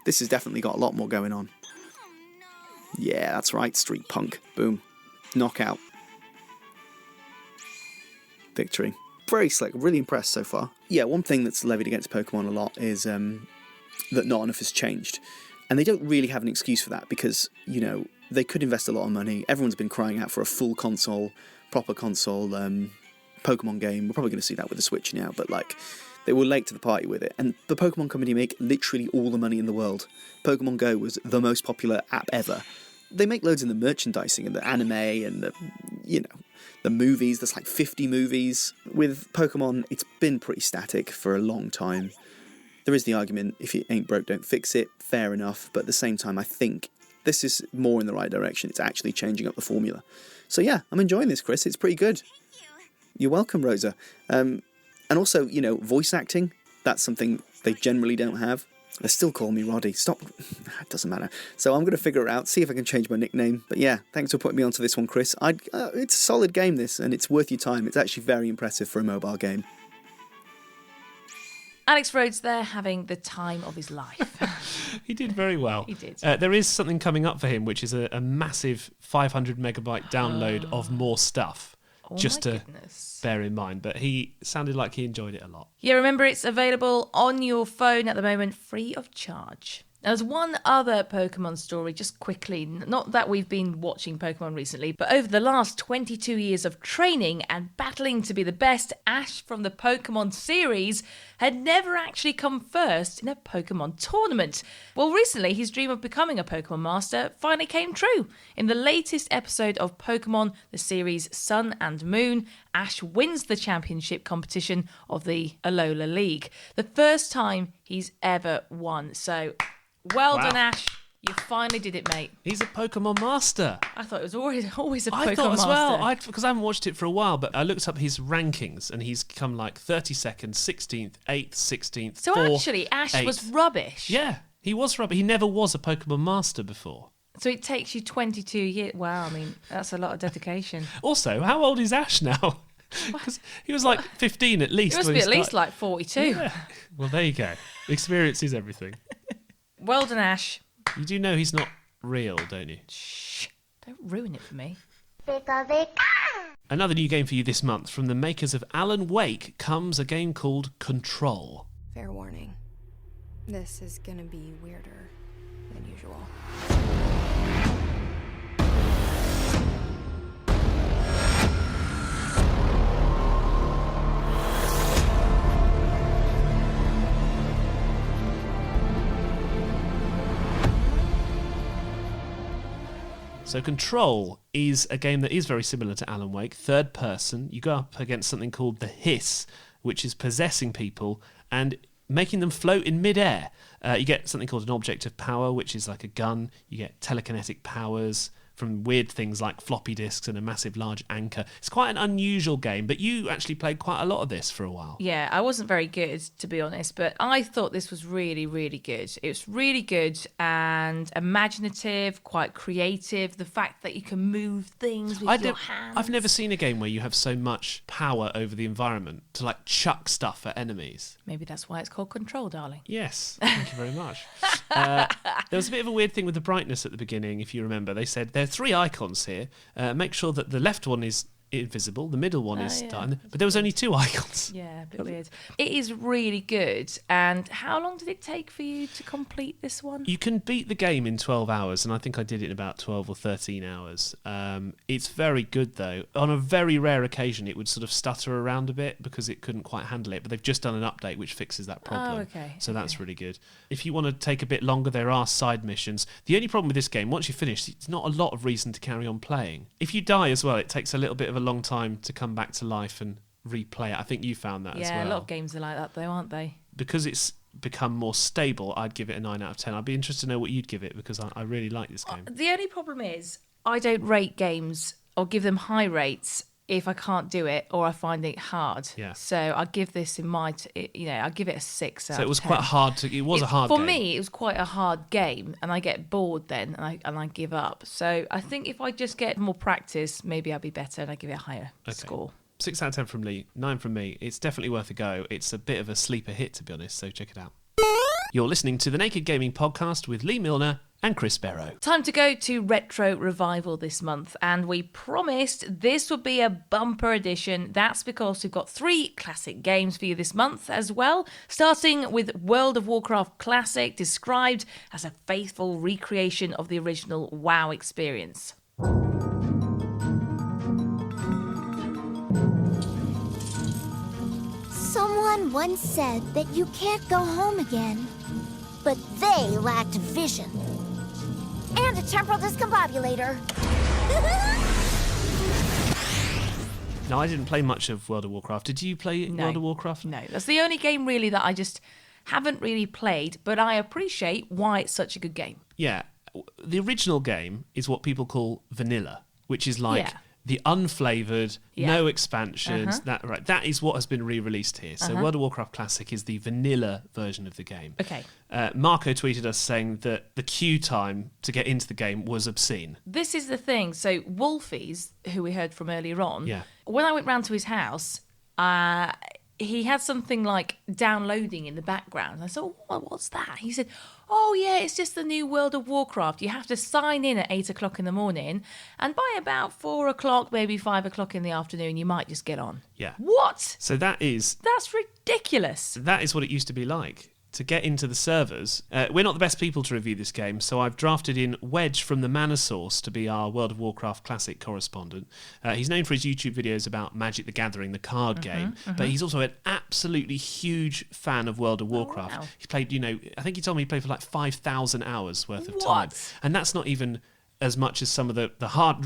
This has definitely got a lot more going on. Yeah, that's right, Street Punk. Boom. Knockout. Victory. Very slick. Really impressed so far. Yeah, one thing that's levied against Pokemon a lot is that not enough has changed. And they don't really have an excuse for that because, you know, they could invest a lot of money. Everyone's been crying out for a full console, proper console Pokemon game. We're probably going to see that with the Switch now, but like, they were late to the party with it. And the Pokemon Company make literally all the money in the world. Pokemon Go was the most popular app ever. They make loads in the merchandising and the anime and the, you know, the movies. There's like 50 movies. With Pokemon, it's been pretty static for a long time. There is the argument, if it ain't broke, don't fix it. Fair enough. But at the same time, I think this is more in the right direction. It's actually changing up the formula. So yeah, I'm enjoying this, Chris. It's pretty good. You're welcome, Rosa. And also, you know, voice acting. That's something they generally don't have. They still call me Roddy. Stop. It doesn't matter. So I'm going to figure it out, see if I can change my nickname. But yeah, thanks for putting me onto this one, Chris. It's a solid game, this, and it's worth your time. It's actually very impressive for a mobile game. Alex Rhodes there having the time of his life. He did very well. He did. There is something coming up for him, which is a massive 500 megabyte download of more stuff. Oh just my to goodness. bear in mind. But he sounded like he enjoyed it a lot. Yeah, remember it's available on your phone at the moment, free of charge. Now, there's one other Pokemon story, just quickly. Not that we've been watching Pokemon recently, but over the last 22 years of training and battling to be the best, Ash from the Pokemon series had never actually come first in a Pokemon tournament. Well, recently, his dream of becoming a Pokemon master finally came true. In the latest episode of Pokemon, the series Sun and Moon, Ash wins the championship competition of the Alola League. The first time he's ever won. So, well done, Ash. You finally did it, mate. He's a Pokemon master. I thought it was always a Pokemon I thought as master. well, because I haven't watched it for a while, but I looked up his rankings and he's come like 32nd, 16th, 8th, 16th, So 4th, actually, Ash 8th. was rubbish. Yeah, he was rubbish. He never was a Pokemon master before. So it takes you 22 years. Wow, I mean, that's a lot of dedication. Also, how old is Ash now? Because he was like 15 at least. He must when be he at least started. like 42. Yeah. Well, there you go. Experience is everything. Well done, Ash. You do know he's not real, don't you? Shh. Don't ruin it for me. Another new game for you this month from the makers of Alan Wake comes a game called Control. Fair warning. This is gonna be weirder than usual. So Control is a game that is very similar to Alan Wake, third person. You go up against something called the Hiss, which is possessing people and making them float in midair. You get something called an object of power, which is like a gun. You get telekinetic powers from weird things like floppy disks and a massive large anchor. It's quite an unusual game, but you actually played quite a lot of this for a while. Yeah, I wasn't very good, to be honest, but I thought this was really, really good. It was really good and imaginative, quite creative. The fact that you can move things with your hands. I've never seen a game where you have so much power over the environment to like chuck stuff at enemies. Maybe that's why it's called Control, darling. Yes, thank you very much. There was a bit of a weird thing with the brightness at the beginning, if you remember. They said there are 3 icons here. Make sure that the left one is invisible, the middle one is done, but there was only 2 icons. Yeah, a bit weird. It is really good. And how long did it take for you to complete this one? You can beat the game in 12 hours, and I think I did it in about 12 or 13 hours. It's very good, though. On a very rare occasion, it would sort of stutter around a bit because it couldn't quite handle it, but they've just done an update which fixes that problem. Oh, okay. So that's really good. If you want to take a bit longer, there are side missions. The only problem with this game, once you finish, it's not a lot of reason to carry on playing. If you die as well, it takes a little bit of a long time to come back to life and replay it. I think you found that as well. Yeah, a lot of games are like that, though, aren't they? Because it's become more stable, I'd give it a 9 out of 10. I'd be interested to know what you'd give it because I really like this game. The only problem is I don't rate games or give them high rates if I can't do it or I find it hard. Yeah. So I give this I give it a 6 out of 10. So it was quite hard it was a hard game. For me, it was quite a hard game and I get bored then and I give up. So I think if I just get more practice, maybe I'll be better and I give it a higher score. 6 out of 10 from Lee, 9 from me. It's definitely worth a go. It's a bit of a sleeper hit, to be honest, so check it out. You're listening to the Naked Gaming Podcast with Lee Milner And Chris Barrow. Time to go to Retro Revival this month, and we promised this would be a bumper edition. That's because we've got 3 classic games for you this month as well, starting with World of Warcraft Classic, described as a faithful recreation of the original WoW experience. Someone once said that you can't go home again, but they lacked vision. And a temporal discombobulator. Now, I didn't play much of World of Warcraft. Did you play World of Warcraft? No, that's the only game really that I just haven't really played, but I appreciate why it's such a good game. Yeah. The original game is what people call vanilla, which is like the unflavoured, no expansions. That is what has been re-released here. So World of Warcraft Classic is the vanilla version of the game. Okay. Marco tweeted us saying that the queue time to get into the game was obscene. This is the thing. So Wolfies, who we heard from earlier on, when I went round to his house, he had something like downloading in the background. I said, what's that? He said, oh yeah, it's just the new World of Warcraft. You have to sign in at 8 o'clock in the morning, and by about 4 o'clock, maybe 5 o'clock in the afternoon, you might just get on. Yeah. What? So that's ridiculous. That is what it used to be like. To get into the servers. We're not the best people to review this game, so I've drafted in Wedge from the Mana Source to be our World of Warcraft Classic correspondent. He's known for his YouTube videos about Magic the Gathering, the card game, but he's also an absolutely huge fan of World of Warcraft. Wow. He's played, I think he told me he played for like 5,000 hours worth of time. And that's not even as much as some of the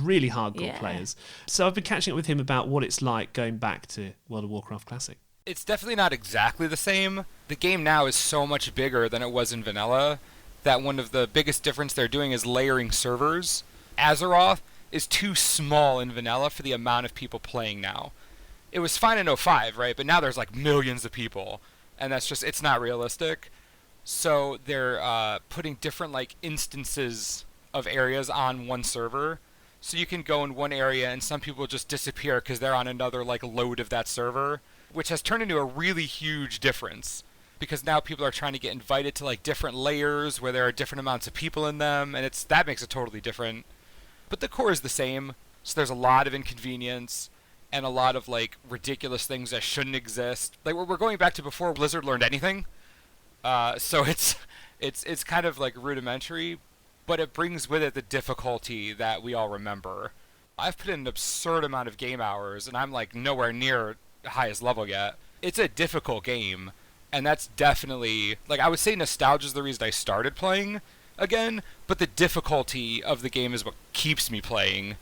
really hardcore players. So I've been catching up with him about what it's like going back to World of Warcraft Classic. It's definitely not exactly the same. The game now is so much bigger than it was in vanilla that one of the biggest difference they're doing is layering servers. Azeroth is too small in vanilla for the amount of people playing now. It was fine in 05, right? But now there's like millions of people, and that's just, it's not realistic. So they're putting different like instances of areas on one server. So you can go in one area and some people just disappear because they're on another like load of that server, which has turned into a really huge difference because now people are trying to get invited to like different layers where there are different amounts of people in them, and that makes it totally different. But the core is the same, so there's a lot of inconvenience and a lot of like ridiculous things that shouldn't exist. Like we're going back to before Blizzard learned anything, so it's kind of like rudimentary, but it brings with it the difficulty that we all remember. I've put in an absurd amount of game hours, and I'm like nowhere near highest level yet. It's a difficult game, and that's definitely, like, I would say nostalgia is the reason I started playing again, but the difficulty of the game is what keeps me playing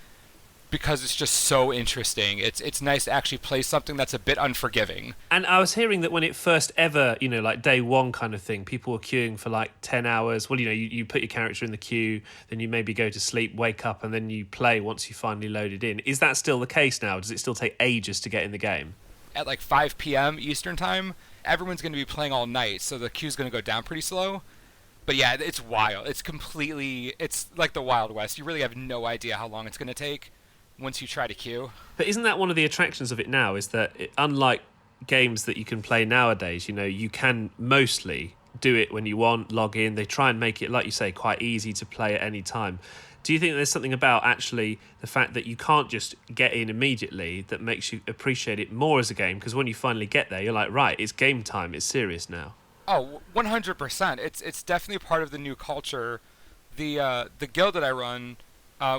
because it's just so interesting. It's nice to actually play something that's a bit unforgiving. And I was hearing that when it first ever, like day one kind of thing, people were queuing for like 10 hours. Well, you put your character in the queue, then you maybe go to sleep, wake up, and then you play once you finally load it in. Is that still the case now? Does it still take ages to get in the game? At like 5 p.m. Eastern time, everyone's going to be playing all night, so the queue's going to go down pretty slow. But yeah, it's wild. It's like the Wild West. You really have no idea how long it's going to take once you try to queue. But isn't that one of the attractions of it now, is that unlike games that you can play nowadays, you can mostly do it when you want, log in. They try and make it, like you say, quite easy to play at any time. Do you think there's something about actually the fact that you can't just get in immediately that makes you appreciate it more as a game? Because when you finally get there, you're like, right, it's game time, it's serious now. Oh, 100%. It's definitely part of the new culture. The guild that I run,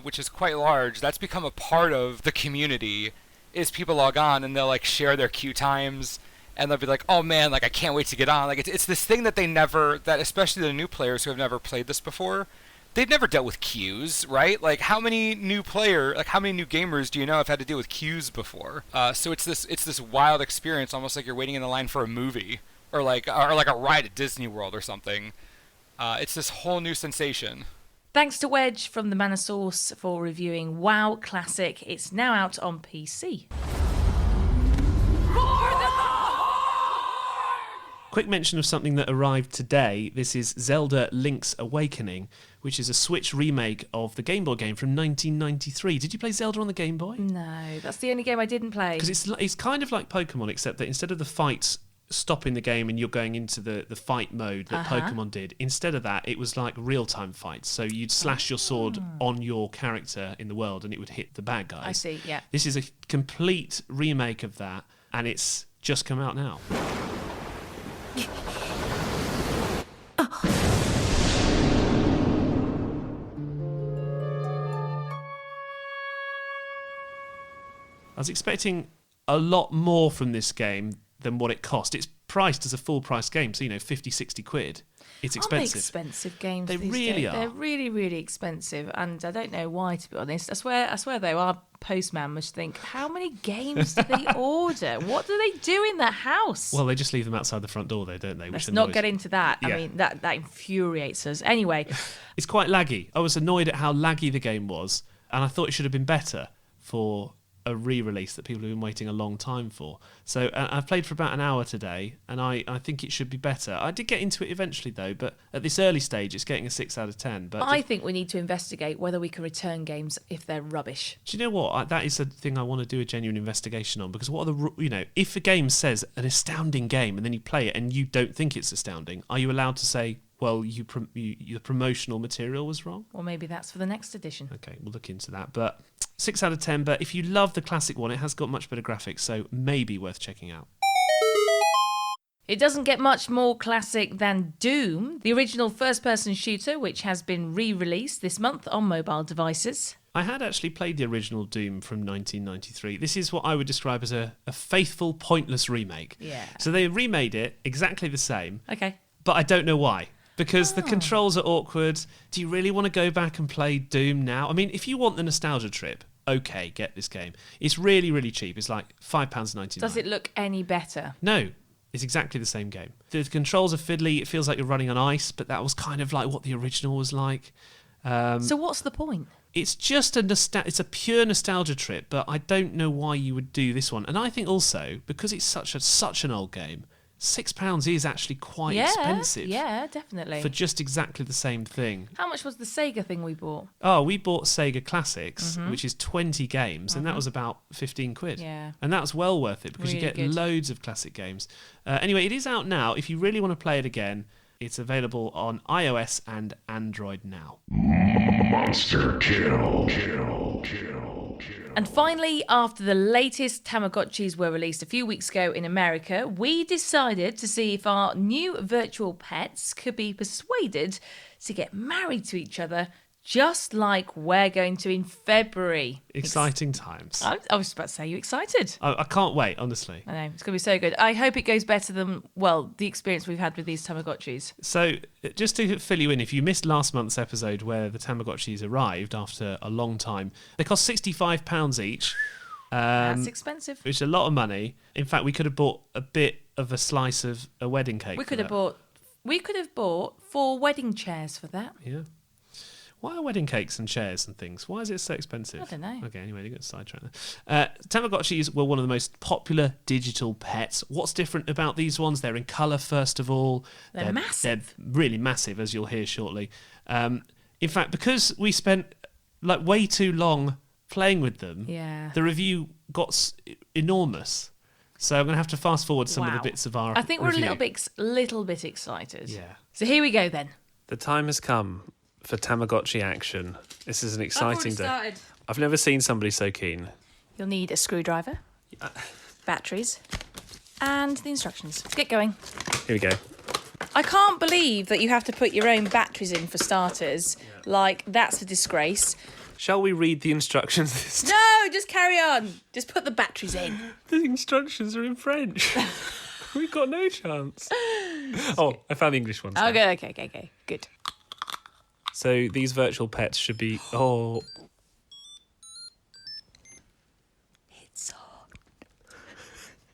which is quite large, that's become a part of the community, is people log on and they'll like share their queue times, and they'll be like, oh man, like I can't wait to get on. Like it's this thing that that especially the new players who have never played this before, they've never dealt with queues, right? Like how many new gamers do you know have had to deal with queues before? So it's this wild experience, almost like you're waiting in the line for a movie or like a ride at Disney World or something. It's this whole new sensation. Thanks to Wedge from the Mana Source for reviewing WoW Classic. It's now out on PC. Quick mention of something that arrived today. This is Zelda Link's Awakening, which is a Switch remake of the Game Boy game from 1993. Did you play Zelda on the Game Boy? No, that's the only game I didn't play. Because it's kind of like Pokemon, except that instead of the fights stopping the game and you're going into the fight mode that Pokemon did. Instead of that, it was like real-time fights. So you'd slash your sword on your character in the world and it would hit the bad guys. I see, yeah. This is a complete remake of that, and it's just come out now. I was expecting a lot more from this game than what it cost. It's priced as a full price game, so 50, 60 quid. It's expensive. Aren't they expensive games? They these really days? are. They're really, really expensive, and I don't know why, to be honest. I swear though, our postman must think, how many games do they order? What do they do in the house? Well, they just leave them outside the front door, though, don't they? Let's not get into that. Yeah. I mean, that infuriates us. Anyway, it's quite laggy. I was annoyed at how laggy the game was, and I thought it should have been better for a re-release that people have been waiting a long time for. So I've played for about an hour today, and I think it should be better. I did get into it eventually, though, but at this early stage, it's getting a 6 out of 10. But I think we need to investigate whether we can return games if they're rubbish. Do you know what? That is the thing I want to do a genuine investigation on, because what are the, if a game says an astounding game and then you play it and you don't think it's astounding, are you allowed to say, well, the promotional material was wrong? Or maybe that's for the next edition. Okay, we'll look into that. But 6 out of 10, but if you love the classic one, it has got much better graphics, so maybe worth checking out. It doesn't get much more classic than Doom, the original first-person shooter, which has been re-released this month on mobile devices. I had actually played the original Doom from 1993. This is what I would describe as a faithful, pointless remake. Yeah. So they remade it exactly the same. Okay. But I don't know why. Because the controls are awkward. Do you really want to go back and play Doom now? I mean, if you want the nostalgia trip, okay, get this game. It's really, really cheap. It's like £5.99. Does it look any better? No, it's exactly the same game. The controls are fiddly. It feels like you're running on ice, but that was kind of like what the original was like. So what's the point? It's just it's a pure nostalgia trip, but I don't know why you would do this one. And I think also, because it's such an old game, £6 is actually quite expensive. Yeah, definitely. For just exactly the same thing. How much was the Sega thing we bought? Oh, we bought Sega Classics, which is 20 games, and that was about 15 quid. Yeah. And that's well worth it, because Really you get good. loads of classic games. Anyway, it is out now. If you really want to play it again, it's available on iOS and Android now. Monster kill. And finally, after the latest Tamagotchis were released a few weeks ago in America, we decided to see if our new virtual pets could be persuaded to get married to each other, just like we're going to in February. Exciting times. I was about to say, are you excited? I can't wait, honestly. I know, it's going to be so good. I hope it goes better than, well, the experience we've had with these Tamagotchis. So, just to fill you in, if you missed last month's episode where the Tamagotchis arrived after a long time, they cost £65 each. That's expensive. Which is a lot of money. In fact, we could have bought a bit of a slice of a wedding cake. We could have bought 4 wedding chairs for that. Yeah. Why are wedding cakes and chairs and things? Why is it so expensive? I don't know. Okay, anyway, you got sidetracked there. Tamagotchis were one of the most popular digital pets. What's different about these ones? They're in colour, first of all. They're massive. They're really massive, as you'll hear shortly. In fact, because we spent way too long playing with them, the review got enormous. So I'm going to have to fast forward some of the bits of our I think we're review. a little bit excited. Yeah. So here we go then. The time has come for Tamagotchi action. This is an exciting day. Started. I've never seen somebody so keen. You'll need a screwdriver, batteries, and the instructions. Let's get going. Here we go. I can't believe that you have to put your own batteries in for starters. That's a disgrace. Shall we read the instructions this time? No, just carry on. Just put the batteries in. The instructions are in French. We've got no chance. Oh, I found the English ones. now. Okay. Good. So these virtual pets should be... Oh,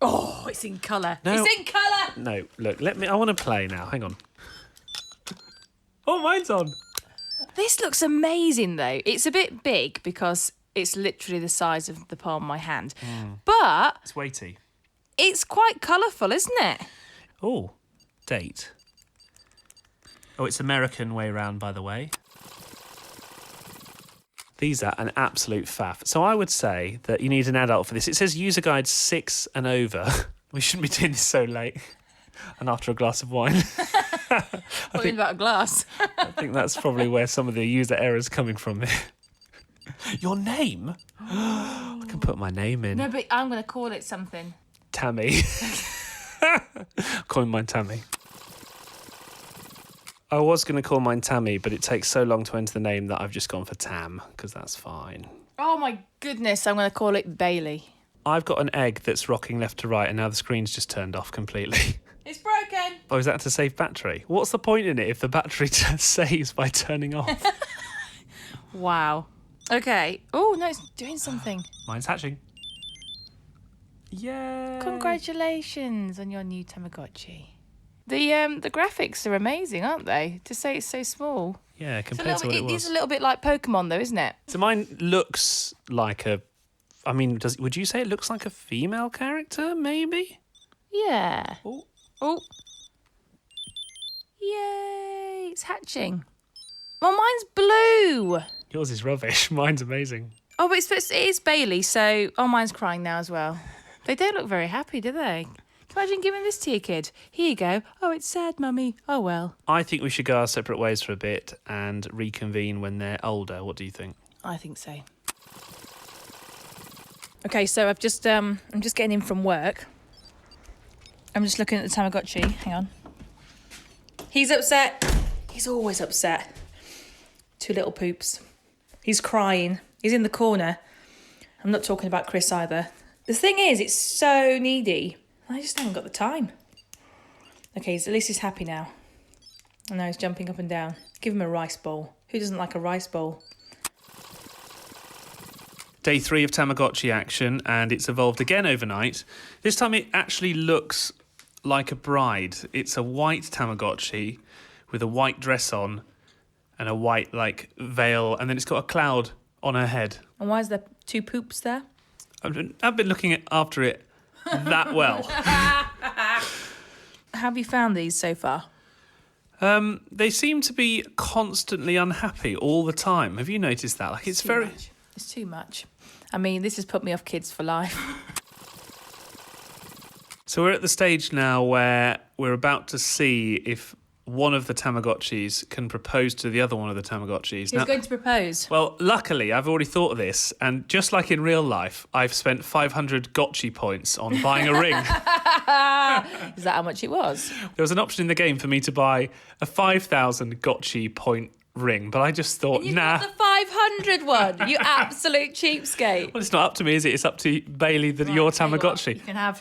Oh, it's in colour. No. It's in colour. no, look, I want to play now. Hang on. Oh, mine's on. This looks amazing, though. It's a bit big because it's literally the size of the palm of my hand. But It's weighty. it's quite colourful, isn't it? Oh, date. Oh, it's American way round, by the way. These are an absolute faff. So I would say that you need an adult for this. It says user guide 6 and over. We shouldn't be doing this so late. And after a glass of wine. What about a glass? I think that's probably where some of the user errors coming from. Your name? I can put my name in. No, but I'm going to call it something. Tammy. Calling mine Tammy. I was going to call mine Tammy, but it takes so long to enter the name that I've just gone for Tam, because that's fine. Oh my goodness, I'm going to call it Bailey. I've got an egg that's rocking left to right, and now the screen's just turned off completely. It's broken. Oh, is that to save battery? What's the point in it if the battery saves by turning off? Wow. Okay. Oh, no, it's doing something. Mine's hatching. Yay. Congratulations on your new Tamagotchi. The graphics are amazing, aren't they? To say it's so small. Yeah, compared to what it was. It's a little bit like Pokemon, though, isn't it? So mine looks like a... I mean, would you say it looks like a female character, maybe? Yeah. Oh. Oh. Yay, it's hatching. Well, mine's blue. Yours is rubbish. Mine's amazing. Oh, but it is Bailey, so... Oh, mine's crying now as well. They don't look very happy, do they? Imagine giving this to your kid. Here you go. Oh, it's sad, Mummy. Oh, well. I think we should go our separate ways for a bit and reconvene when they're older. What do you think? I think so. Okay, so I'm just getting in from work. I'm just looking at the Tamagotchi. Hang on. He's upset. He's always upset. Two little poops. He's crying. He's in the corner. I'm not talking about Chris either. The thing is, it's so needy. I just haven't got the time. Okay, so at least he's happy now. I know he's jumping up and down. Give him a rice bowl. Who doesn't like a rice bowl? Day 3 of Tamagotchi action, and it's evolved again overnight. This time it actually looks like a bride. It's a white Tamagotchi with a white dress on and a white, veil, and then it's got a cloud on her head. And why is there two poops there? I've been looking after it that well. How have you found these so far? They seem to be constantly unhappy all the time. Have you noticed that? It's very... Much. It's too much. I mean, this has put me off kids for life. So we're at the stage now where we're about to see if one of the Tamagotchis can propose to the other one of the Tamagotchis. Who's going to propose? Well, luckily, I've already thought of this, and just like in real life, I've spent 500 Gotchi points on buying a ring. Is that how much it was? There was an option in the game for me to buy a 5,000 Gotchi point ring, but I just thought, nah. The 500 one, you absolute cheapskate. Well, it's not up to me, is it? It's up to Bailey, your Tamagotchi. You can have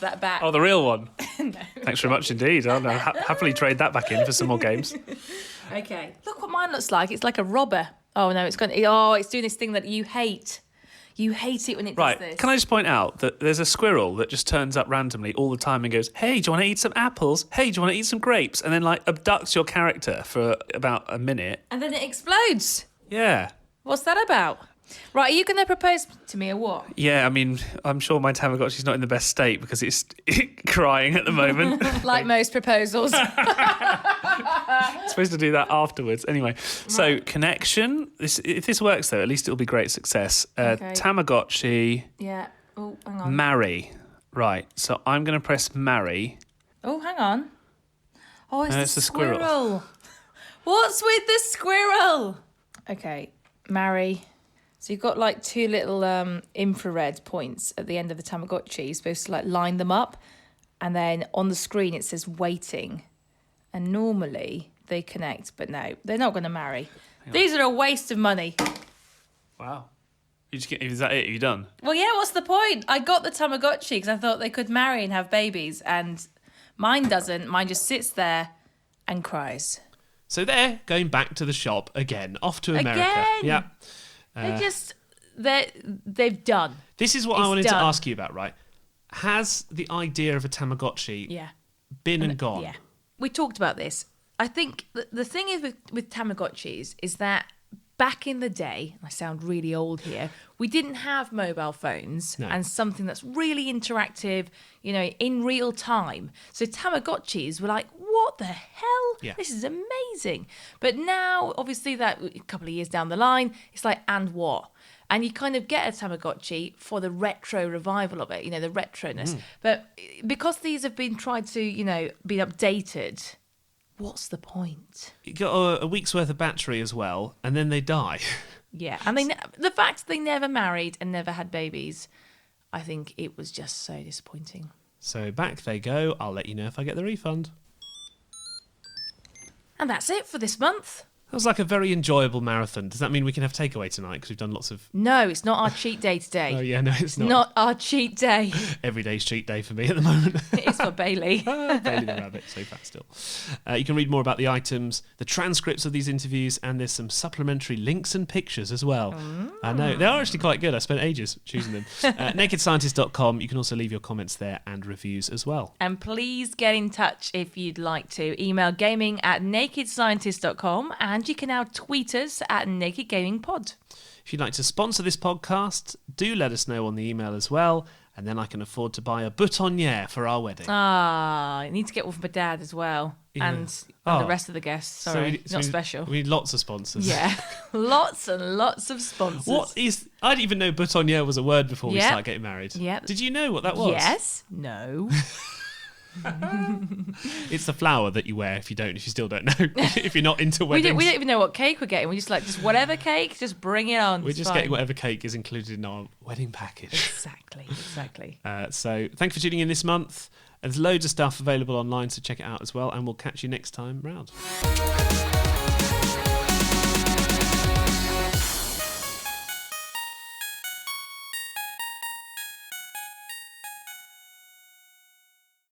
that back. Oh, the real one? No. Thanks very much indeed. I'll happily trade that back in for some more games. Okay. Look what mine looks like. It's like a robber. Oh, no, it's doing this thing that you hate. You hate it when it does this. Right. Can I just point out that there's a squirrel that just turns up randomly all the time and goes, hey, do you want to eat some apples? Hey, do you want to eat some grapes? And then, abducts your character for about a minute. And then it explodes. Yeah. What's that about? Right, are you going to propose to me or what? Yeah, I mean, I'm sure my Tamagotchi's not in the best state because it's crying at the moment. Like most proposals. It's supposed to do that afterwards. Anyway, so connection. If this works, though, at least it'll be great success. Okay. Tamagotchi. Yeah. Oh, hang on. Marry. Right, so I'm going to press marry. Oh, hang on. Oh, it's the squirrel. squirrel. What's with the squirrel? Okay, marry. So you've got two little infrared points at the end of the Tamagotchi. You're supposed to line them up, and then on the screen it says waiting. And normally they connect, but no, they're not going to marry. These are a waste of money. Wow. Is that it? Are you done? Well, yeah, what's the point? I got the Tamagotchi because I thought they could marry and have babies, and mine doesn't. Mine just sits there and cries. So they're going back to the shop again, off to America. Again? Yeah. They've done. This is what I wanted to ask you about, right? Has the idea of a Tamagotchi been and gone? Yeah. We talked about this. I think the thing is with Tamagotchis is that back in the day, I sound really old here, we didn't have mobile phones and something that's really interactive, in real time. So Tamagotchis were like, what the hell? Yeah. This is amazing. But now, obviously, that a couple of years down the line, it's like, and what? And you kind of get a Tamagotchi for the retro revival of it, the retroness. But because these have been tried to, be updated, what's the point? You got a week's worth of battery as well, and then they die. Yeah, and the fact they never married and never had babies, I think it was just so disappointing. So back they go. I'll let you know if I get the refund. And that's it for this month. That was like a very enjoyable marathon. Does that mean we can have takeaway tonight? Because we've done lots of... No, it's not our cheat day today. Oh, yeah, no, it's not. Not our cheat day. Every day's cheat day for me at the moment. It's for Bailey. Bailey the rabbit, so fat still. You can read more about the items, the transcripts of these interviews, and there's some supplementary links and pictures as well. I know. They are actually quite good. I spent ages choosing them. NakedScientist.com. You can also leave your comments there and reviews as well. And please get in touch if you'd like to. Email gaming@nakedscientist.com, and you can now tweet us at Naked Gaming Pod. If you'd like to sponsor this podcast, do let us know on the email as well, and then I can afford to buy a boutonniere for our wedding. I need to get one for my dad as well, and the rest of the guests. Sorry, not special. We need lots of sponsors. Yeah, lots and lots of sponsors. I didn't even know boutonniere was a word before we started getting married. Yeah. Did you know what that was? Yes. No. It's the flower that you wear if you still don't know. If you're not into weddings. We don't even know what cake we're getting. We're just like, just whatever cake, just bring it on. We're just getting whatever cake is included in our wedding package. Exactly. So thanks for tuning in this month. There's loads of stuff available online, so check it out as well, and we'll catch you next time round.